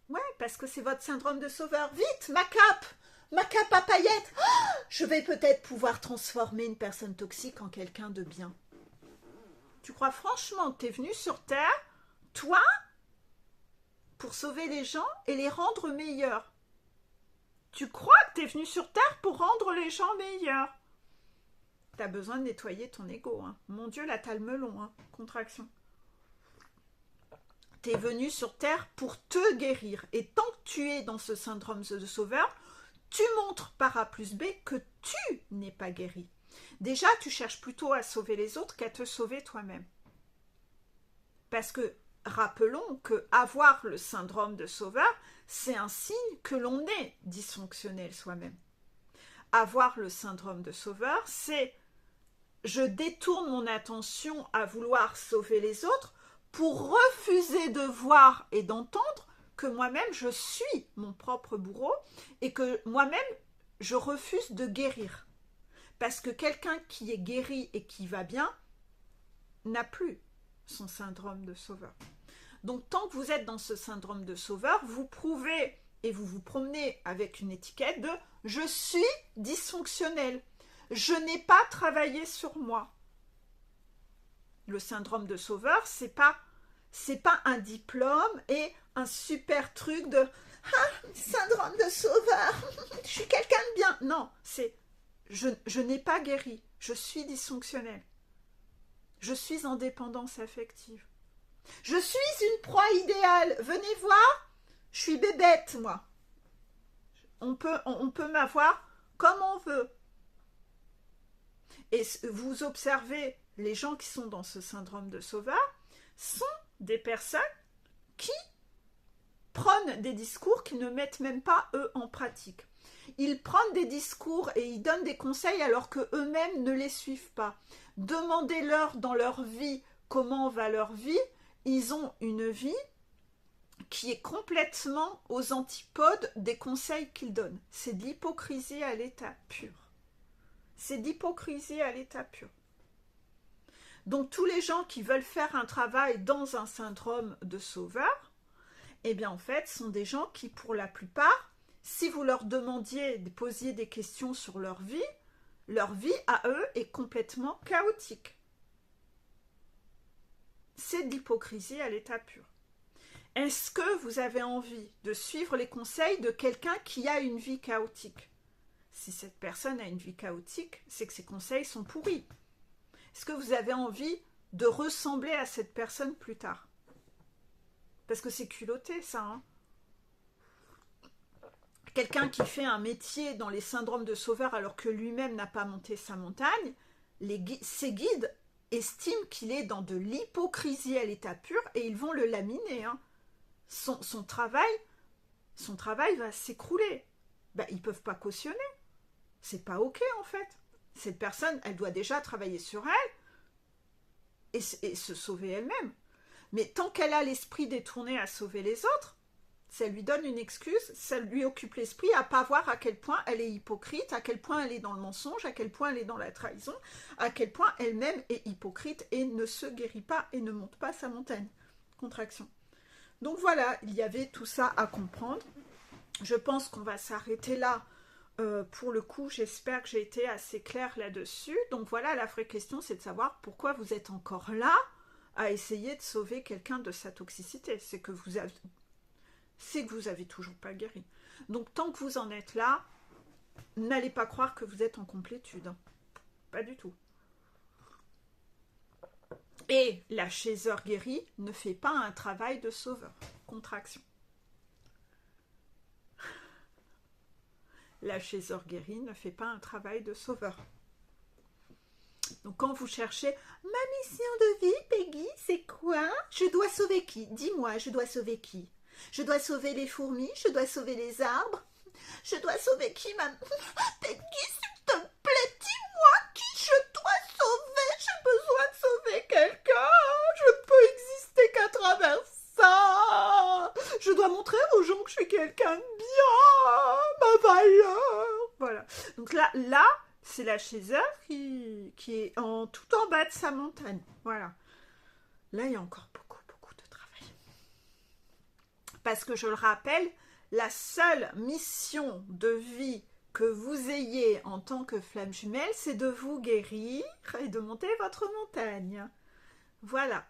Ouais, parce que c'est votre syndrome de sauveur. Vite, ma cape à paillettes. Oh, je vais peut-être pouvoir transformer une personne toxique en quelqu'un de bien. Tu crois franchement que tu es venu sur Terre, toi, pour sauver les gens et les rendre meilleurs? Tu crois que tu es venu sur Terre pour rendre les gens meilleurs? Tu as besoin de nettoyer ton ego. Hein. Mon Dieu, là, t'as le melon. Hein. Contraction. Tu es venu sur Terre pour te guérir. Et tant que tu es dans ce syndrome de sauveur, tu montres par A plus B que tu n'es pas guéri. Déjà, tu cherches plutôt à sauver les autres qu'à te sauver toi-même. Parce que, rappelons que avoir le syndrome de sauveur, c'est un signe que l'on est dysfonctionnel soi-même. Avoir le syndrome de sauveur, c'est je détourne mon attention à vouloir sauver les autres pour refuser de voir et d'entendre que moi-même je suis mon propre bourreau et que moi-même je refuse de guérir. Parce que quelqu'un qui est guéri et qui va bien n'a plus son syndrome de sauveur. Donc tant que vous êtes dans ce syndrome de sauveur, vous prouvez et vous vous promenez avec une étiquette de « je suis dysfonctionnel, je n'ai pas travaillé sur moi ». Le syndrome de sauveur, c'est pas un diplôme et un super truc de « ah, syndrome de sauveur, je suis quelqu'un de bien ». Non, c'est « je n'ai pas guéri, je suis dysfonctionnel, je suis en dépendance affective. Je suis une proie idéale, venez voir, je suis bébête, moi. On peut m'avoir comme on veut. » Et vous observez, les gens qui sont dans ce syndrome de sauveur sont des personnes qui prennent des discours qu'ils ne mettent même pas, eux, en pratique. Ils prennent des discours et ils donnent des conseils alors qu'eux-mêmes ne les suivent pas. Demandez-leur dans leur vie comment va leur vie. Ils ont une vie qui est complètement aux antipodes des conseils qu'ils donnent. C'est de l'hypocrisie à l'état pur. C'est d'hypocrisie à l'état pur. Donc tous les gens qui veulent faire un travail dans un syndrome de sauveur, eh bien en fait, sont des gens qui, pour la plupart, si vous leur posiez des questions sur leur vie à eux est complètement chaotique. C'est de l'hypocrisie à l'état pur. Est-ce que vous avez envie de suivre les conseils de quelqu'un qui a une vie chaotique? Si cette personne a une vie chaotique, c'est que ses conseils sont pourris. Est-ce que vous avez envie de ressembler à cette personne plus tard? Parce que c'est culotté, ça. Hein. Quelqu'un qui fait un métier dans les syndromes de sauveur alors que lui-même n'a pas monté sa montagne, ses guides estiment qu'il est dans de l'hypocrisie à l'état pur et ils vont le laminer. Hein. Son travail va s'écrouler. Ben, ils ne peuvent pas cautionner. C'est pas OK en fait. Cette personne, elle doit déjà travailler sur elle et se sauver elle-même. Mais tant qu'elle a l'esprit détourné à sauver les autres, ça lui donne une excuse, ça lui occupe l'esprit à pas voir à quel point elle est hypocrite, à quel point elle est dans le mensonge, à quel point elle est dans la trahison, à quel point elle-même est hypocrite et ne se guérit pas et ne monte pas sa montagne. Contraction. Donc voilà, il y avait tout ça à comprendre. Je pense qu'on va s'arrêter là. Pour le coup, j'espère que j'ai été assez claire là-dessus. Donc voilà, la vraie question, c'est de savoir pourquoi vous êtes encore là à essayer de sauver quelqu'un de sa toxicité. C'est que vous avez toujours pas guéri. Donc tant que vous en êtes là, n'allez pas croire que vous êtes en complétude. Hein. Pas du tout. Et la chasseur guérie ne fait pas un travail de sauveur. Contraction. La chasseur guérie ne fait pas un travail de sauveur. Donc quand vous cherchez « Ma mission de vie, Peggy, c'est quoi? Je dois sauver qui? Dis-moi, je dois sauver qui? Je dois sauver les fourmis? Je dois sauver les arbres? Je dois sauver qui, Peggy, s'il te plaît, Je dois montrer aux gens que je suis quelqu'un de bien, ma valeur. Voilà. Donc là c'est la chaiseur qui est tout en bas de sa montagne. Voilà. Là, il y a encore beaucoup de travail. Parce que je le rappelle, la seule mission de vie que vous ayez en tant que flamme jumelle, c'est de vous guérir et de monter votre montagne. Voilà.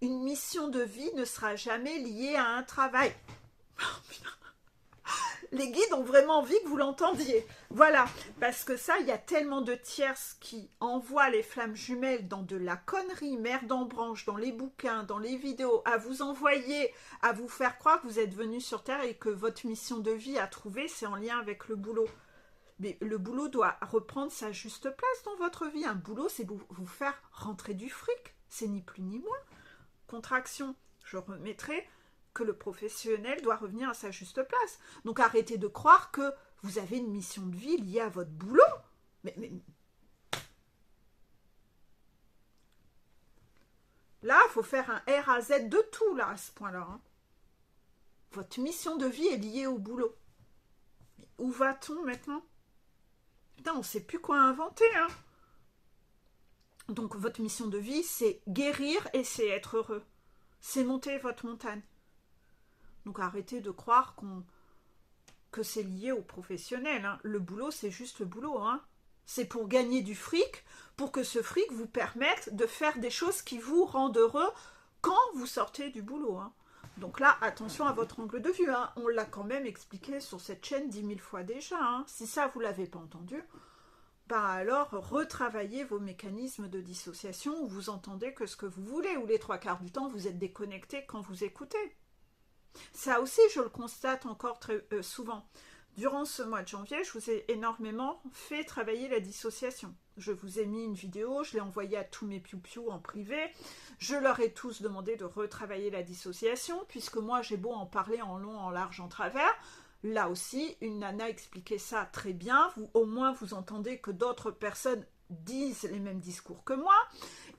Une mission de vie ne sera jamais liée à un travail. Les guides ont vraiment envie que vous l'entendiez. Voilà, parce que ça, il y a tellement de tierces qui envoient les flammes jumelles dans de la connerie, merde en branche, dans les bouquins, dans les vidéos, à vous envoyer, à vous faire croire que vous êtes venu sur Terre et que votre mission de vie à trouver, c'est en lien avec le boulot. Mais le boulot doit reprendre sa juste place dans votre vie. Un boulot, c'est vous faire rentrer du fric. C'est ni plus ni moins. Contraction, je remettrai que le professionnel doit revenir à sa juste place. Donc arrêtez de croire que vous avez une mission de vie liée à votre boulot. Mais... Là, il faut faire un R à Z de tout, là, à ce point-là. Hein. Votre mission de vie est liée au boulot. Mais où va-t-on maintenant? Putain, on ne sait plus quoi inventer, hein. Donc, votre mission de vie, c'est guérir et c'est être heureux. C'est monter votre montagne. Donc, arrêtez de croire que c'est lié au professionnel. Hein. Le boulot, c'est juste le boulot. Hein. C'est pour gagner du fric, pour que ce fric vous permette de faire des choses qui vous rendent heureux quand vous sortez du boulot. Hein. Donc là, attention à votre angle de vue. Hein. On l'a quand même expliqué sur cette chaîne 10 000 fois déjà. Hein. Si ça, vous ne l'avez pas entendu, bah alors retravaillez vos mécanismes de dissociation où vous entendez que ce que vous voulez, ou les 3/4 du temps, vous êtes déconnecté quand vous écoutez. Ça aussi, je le constate encore très souvent. Durant ce mois de janvier, je vous ai énormément fait travailler la dissociation. Je vous ai mis une vidéo, je l'ai envoyée à tous mes piou-piou en privé. Je leur ai tous demandé de retravailler la dissociation, puisque moi, j'ai beau en parler en long, en large, en travers. Là aussi, une nana expliquait ça très bien. Au moins, vous entendez que d'autres personnes disent les mêmes discours que moi,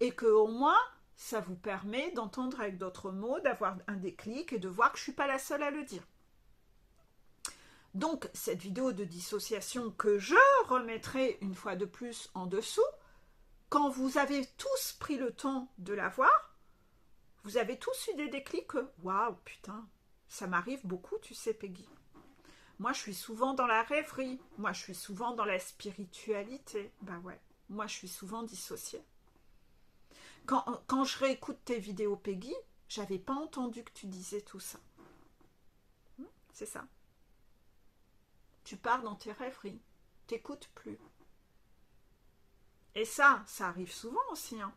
et que au moins, ça vous permet d'entendre avec d'autres mots, d'avoir un déclic et de voir que je ne suis pas la seule à le dire. Donc, cette vidéo de dissociation que je remettrai une fois de plus en dessous, quand vous avez tous pris le temps de la voir, vous avez tous eu des déclics que « Waouh, putain, ça m'arrive beaucoup, tu sais, Peggy. Moi, je suis souvent dans la rêverie. Moi, je suis souvent dans la spiritualité. Ben ouais, moi, je suis souvent dissociée. Quand je réécoute tes vidéos, Peggy, j'avais pas entendu que tu disais tout ça. C'est ça. Tu pars dans tes rêveries. T'écoutes plus. Et ça arrive souvent aussi. Hein.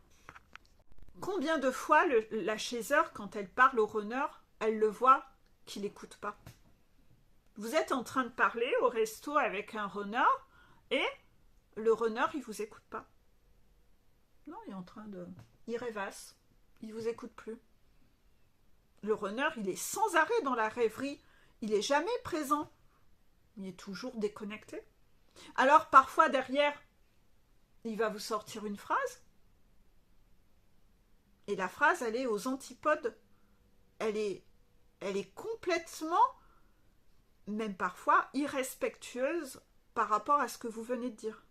Combien de fois la chaiseur, quand elle parle au runner, elle le voit qu'il n'écoute pas? Vous êtes en train de parler au resto avec un runner et le runner, il vous écoute pas. Non, il est en train de... Il rêvasse. Il vous écoute plus. Le runner, il est sans arrêt dans la rêverie. Il est jamais présent. Il est toujours déconnecté. Alors, parfois, derrière, il va vous sortir une phrase. Et la phrase, elle est aux antipodes. Elle est complètement, même parfois, irrespectueuse par rapport à ce que vous venez de dire.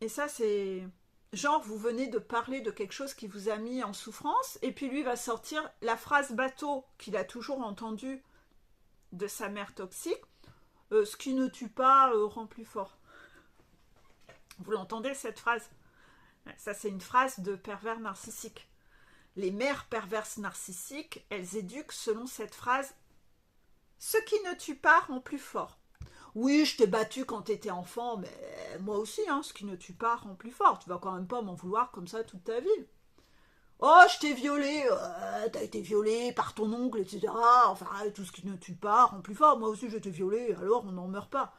Et ça, c'est... Genre, vous venez de parler de quelque chose qui vous a mis en souffrance, et puis lui va sortir la phrase bateau qu'il a toujours entendue de sa mère toxique. Ce qui ne tue pas rend plus fort. Vous l'entendez, cette phrase? Ça, c'est une phrase de pervers narcissique. Les mères perverses narcissiques, elles éduquent selon cette phrase. Ce qui ne tue pas rend plus fort. Oui, je t'ai battu quand t'étais enfant, mais moi aussi, hein, ce qui ne tue pas rend plus fort. Tu vas quand même pas m'en vouloir comme ça toute ta vie. Oh, je t'ai violé, t'as été violé par ton oncle, etc. Enfin, tout ce qui ne tue pas rend plus fort. Moi aussi, j'ai été violé, alors on n'en meurt pas.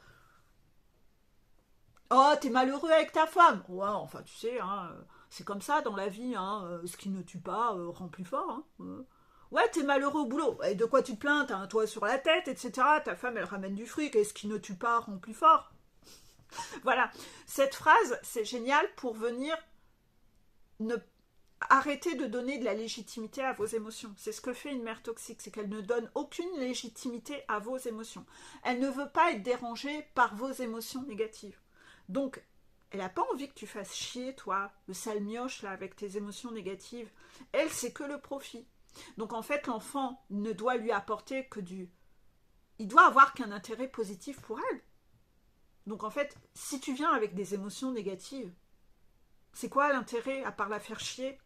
Oh, t'es malheureux avec ta femme. Ouais, enfin, tu sais, hein, c'est comme ça dans la vie, hein, ce qui ne tue pas rend plus fort. Hein. Ouais, t'es malheureux au boulot. Et de quoi tu te plains? T'as un toit sur la tête, etc. Ta femme, elle ramène du fric. Et ce qui ne tue pas rend plus fort. Voilà. Cette phrase, c'est génial pour venir arrêtez de donner de la légitimité à vos émotions. C'est ce que fait une mère toxique, c'est qu'elle ne donne aucune légitimité à vos émotions. Elle ne veut pas être dérangée par vos émotions négatives. Donc, elle n'a pas envie que tu fasses chier, toi, le sale mioche, là, avec tes émotions négatives. Elle, c'est que le profit. Donc, en fait, l'enfant ne doit lui apporter que du... Il doit avoir qu'un intérêt positif pour elle. Donc, en fait, si tu viens avec des émotions négatives, c'est quoi l'intérêt à part la faire chier?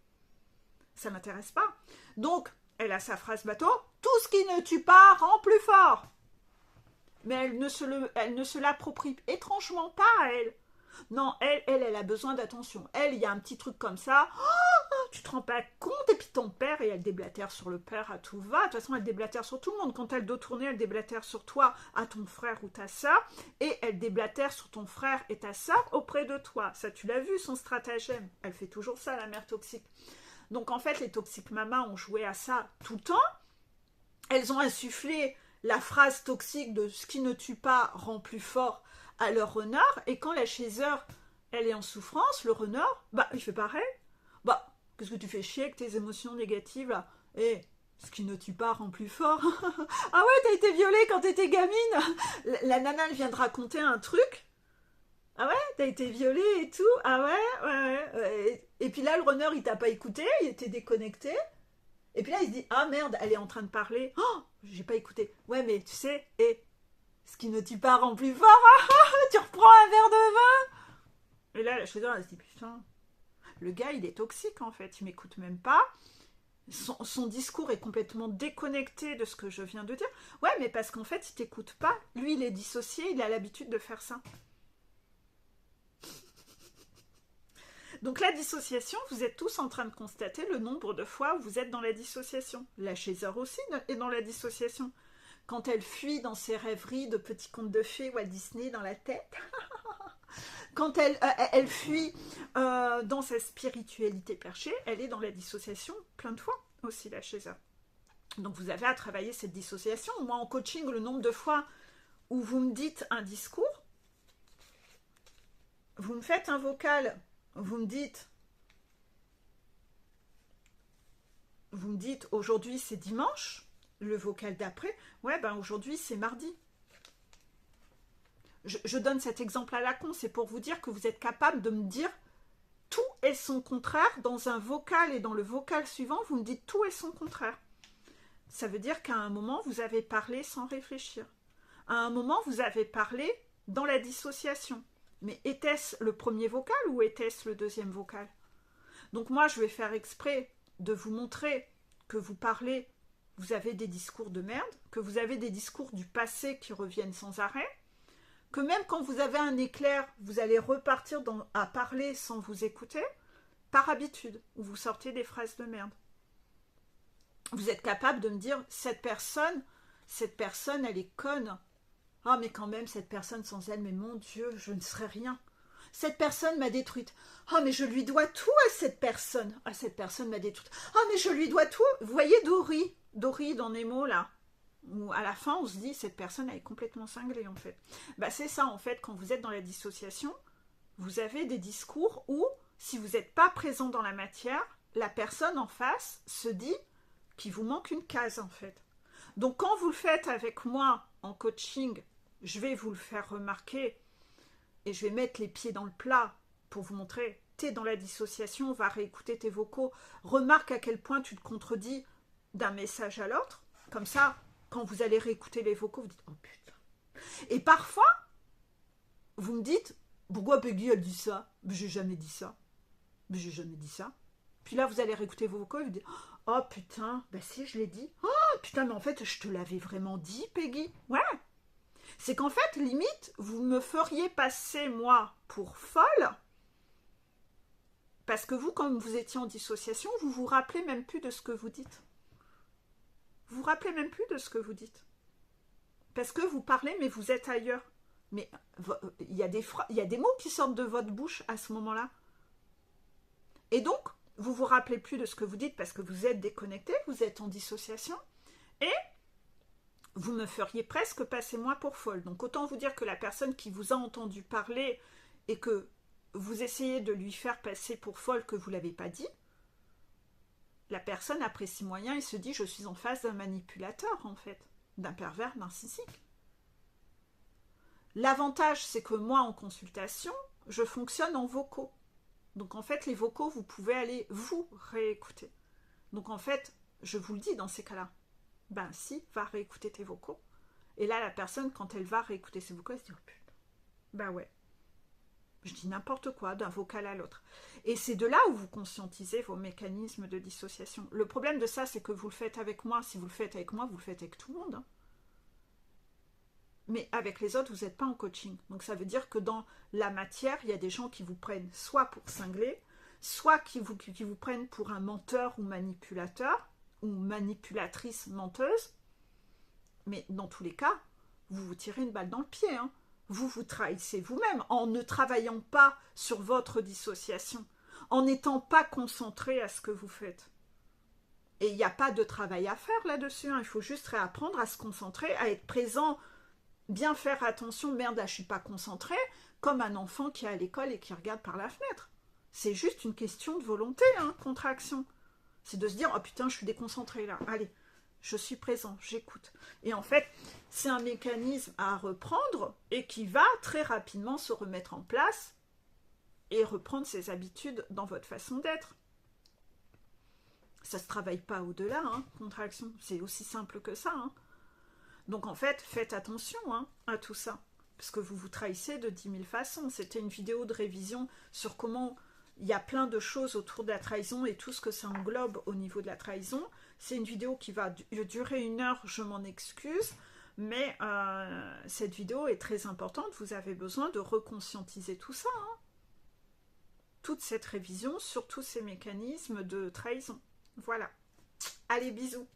Ça ne m'intéresse pas. Donc, elle a sa phrase bateau, tout ce qui ne tue pas rend plus fort. Mais elle ne se l'approprie étrangement pas à elle. Non, elle a besoin d'attention. Elle, il y a un petit truc comme ça. Oh, tu te rends pas compte, et puis ton père, et elle déblatère sur le père à tout va. De toute façon, elle déblatère sur tout le monde. Quand elle doit tourner, elle déblatère sur toi, à ton frère ou ta soeur, et elle déblatère sur ton frère et ta soeur auprès de toi. Ça, tu l'as vu, son stratagème. Elle fait toujours ça, la mère toxique. Donc, en fait, les toxiques mamas ont joué à ça tout le temps. Elles ont insufflé la phrase toxique de « ce qui ne tue pas rend plus fort » à leur renard, et quand la chaiseur, elle est en souffrance, le renard, bah, il fait pareil. Bah, qu'est-ce que tu fais chier avec tes émotions négatives, là? Eh, ce qui ne tue pas rend plus fort. Ah ouais, t'as été violée quand t'étais gamine. La nana, elle vient de raconter un truc. Ah ouais, t'as été violée et tout. Ah ouais. Et puis là, le renard, il t'a pas écouté, il était déconnecté. Et puis là, il se dit, ah merde, elle est en train de parler. Oh, j'ai pas écouté. Ouais, mais tu sais, ce qui ne tue pas rend plus fort. Tu reprends un verre de vin. Et là, la chaiseur, elle se dit, putain, le gars, il est toxique, en fait. Il m'écoute même pas. Son discours est complètement déconnecté de ce que je viens de dire. Ouais, mais parce qu'en fait, il t'écoute pas. Lui, il est dissocié, il a l'habitude de faire ça. Donc la dissociation, vous êtes tous en train de constater le nombre de fois où vous êtes dans la dissociation. La chaiseur aussi est dans la dissociation. Quand elle fuit dans ses rêveries de petits contes de fées Walt Disney dans la tête, quand elle fuit dans sa spiritualité perchée, elle est dans la dissociation plein de fois aussi, la chaiseur. Donc vous avez à travailler cette dissociation. Moi en coaching, le nombre de fois où vous me dites un discours, vous me faites un vocal, vous me dites aujourd'hui c'est dimanche, le vocal d'après, ouais ben aujourd'hui c'est mardi. Je donne cet exemple à la con, c'est pour vous dire que vous êtes capable de me dire tout est son contraire dans un vocal, et dans le vocal suivant vous me dites tout est son contraire. Ça veut dire qu'à un moment vous avez parlé sans réfléchir. À un moment vous avez parlé dans la dissociation. Mais était-ce le premier vocal ou était-ce le deuxième vocal? Donc moi je vais faire exprès de vous montrer que vous parlez, vous avez des discours de merde, que vous avez des discours du passé qui reviennent sans arrêt, que même quand vous avez un éclair, vous allez repartir à parler sans vous écouter, par habitude, où vous sortez des phrases de merde. Vous êtes capable de me dire, cette personne, elle est conne. Ah, mais quand même, cette personne sans elle, mais mon Dieu, je ne serais rien. Cette personne m'a détruite. Ah, mais je lui dois tout à cette personne. Ah, cette personne m'a détruite. Ah, mais je lui dois tout. Vous voyez Dory dans Nemo, là, où à la fin, on se dit, cette personne, elle est complètement cinglée, en fait. Bah, c'est ça, en fait, quand vous êtes dans la dissociation, vous avez des discours où, si vous n'êtes pas présent dans la matière, la personne en face se dit qu'il vous manque une case, en fait. Donc, quand vous le faites avec moi en coaching, je vais vous le faire remarquer et je vais mettre les pieds dans le plat pour vous montrer, t'es dans la dissociation, on va réécouter tes vocaux, remarque à quel point tu te contredis d'un message à l'autre, comme ça, quand vous allez réécouter les vocaux, vous dites, oh putain. Et parfois, vous me dites, pourquoi Peggy elle dit ça? Mais j'ai jamais dit ça. Mais j'ai jamais dit ça. Puis là, vous allez réécouter vos vocaux et vous dites, oh putain, bah si, je l'ai dit. Oh putain, mais en fait, je te l'avais vraiment dit, Peggy. Ouais. C'est qu'en fait, limite, vous me feriez passer, moi, pour folle, parce que vous, quand vous étiez en dissociation, vous vous rappelez même plus de ce que vous dites. Vous vous rappelez même plus de ce que vous dites. Parce que vous parlez, mais vous êtes ailleurs. Mais il y a des mots qui sortent de votre bouche à ce moment-là. Et donc, vous vous rappelez plus de ce que vous dites parce que vous êtes déconnecté, vous êtes en dissociation, et vous me feriez presque passer moi pour folle. Donc autant vous dire que la personne qui vous a entendu parler et que vous essayez de lui faire passer pour folle que vous ne l'avez pas dit, La personne, après 6 moyens, il se dit, je suis en face d'un manipulateur, en fait, d'un pervers narcissique. L'avantage, c'est que moi, en consultation, je fonctionne en vocaux. Donc, en fait, les vocaux, vous pouvez aller vous réécouter. Donc, en fait, je vous le dis dans ces cas-là. Ben, si, va réécouter tes vocaux. Et là, la personne, quand elle va réécouter ses vocaux, elle se dit, oh putain, ben ouais. Je dis n'importe quoi d'un vocal à l'autre. Et c'est de là où vous conscientisez vos mécanismes de dissociation. Le problème de ça, c'est que vous le faites avec moi. Si vous le faites avec moi, vous le faites avec tout le monde. Hein. Mais avec les autres, vous n'êtes pas en coaching. Donc ça veut dire que dans la matière, il y a des gens qui vous prennent soit pour cinglé, soit qui vous prennent pour un menteur ou manipulateur, ou manipulatrice menteuse. Mais dans tous les cas, vous vous tirez une balle dans le pied. Hein. Vous vous trahissez vous-même en ne travaillant pas sur votre dissociation, en n'étant pas concentré à ce que vous faites. Et il n'y a pas de travail à faire là-dessus. Hein. Il faut juste réapprendre à se concentrer, à être présent, bien faire attention. Merde, là, je ne suis pas concentré, comme un enfant qui est à l'école et qui regarde par la fenêtre. C'est juste une question de volonté, hein, contraction. C'est de se dire, oh putain, je suis déconcentré là. Allez, je suis présent, j'écoute. Et en fait, c'est un mécanisme à reprendre et qui va très rapidement se remettre en place et reprendre ses habitudes dans votre façon d'être. Ça ne se travaille pas au-delà, hein, contraction. C'est aussi simple que ça. Hein. Donc en fait, faites attention hein, à tout ça. Parce que vous vous trahissez de 10 000 façons. C'était une vidéo de révision sur comment il y a plein de choses autour de la trahison et tout ce que ça englobe au niveau de la trahison. C'est une vidéo qui va durer 1 heure, je m'en excuse. Mais cette vidéo est très importante. Vous avez besoin de reconscientiser tout ça. Hein. Toute cette révision sur tous ces mécanismes de trahison. Voilà. Allez, bisous.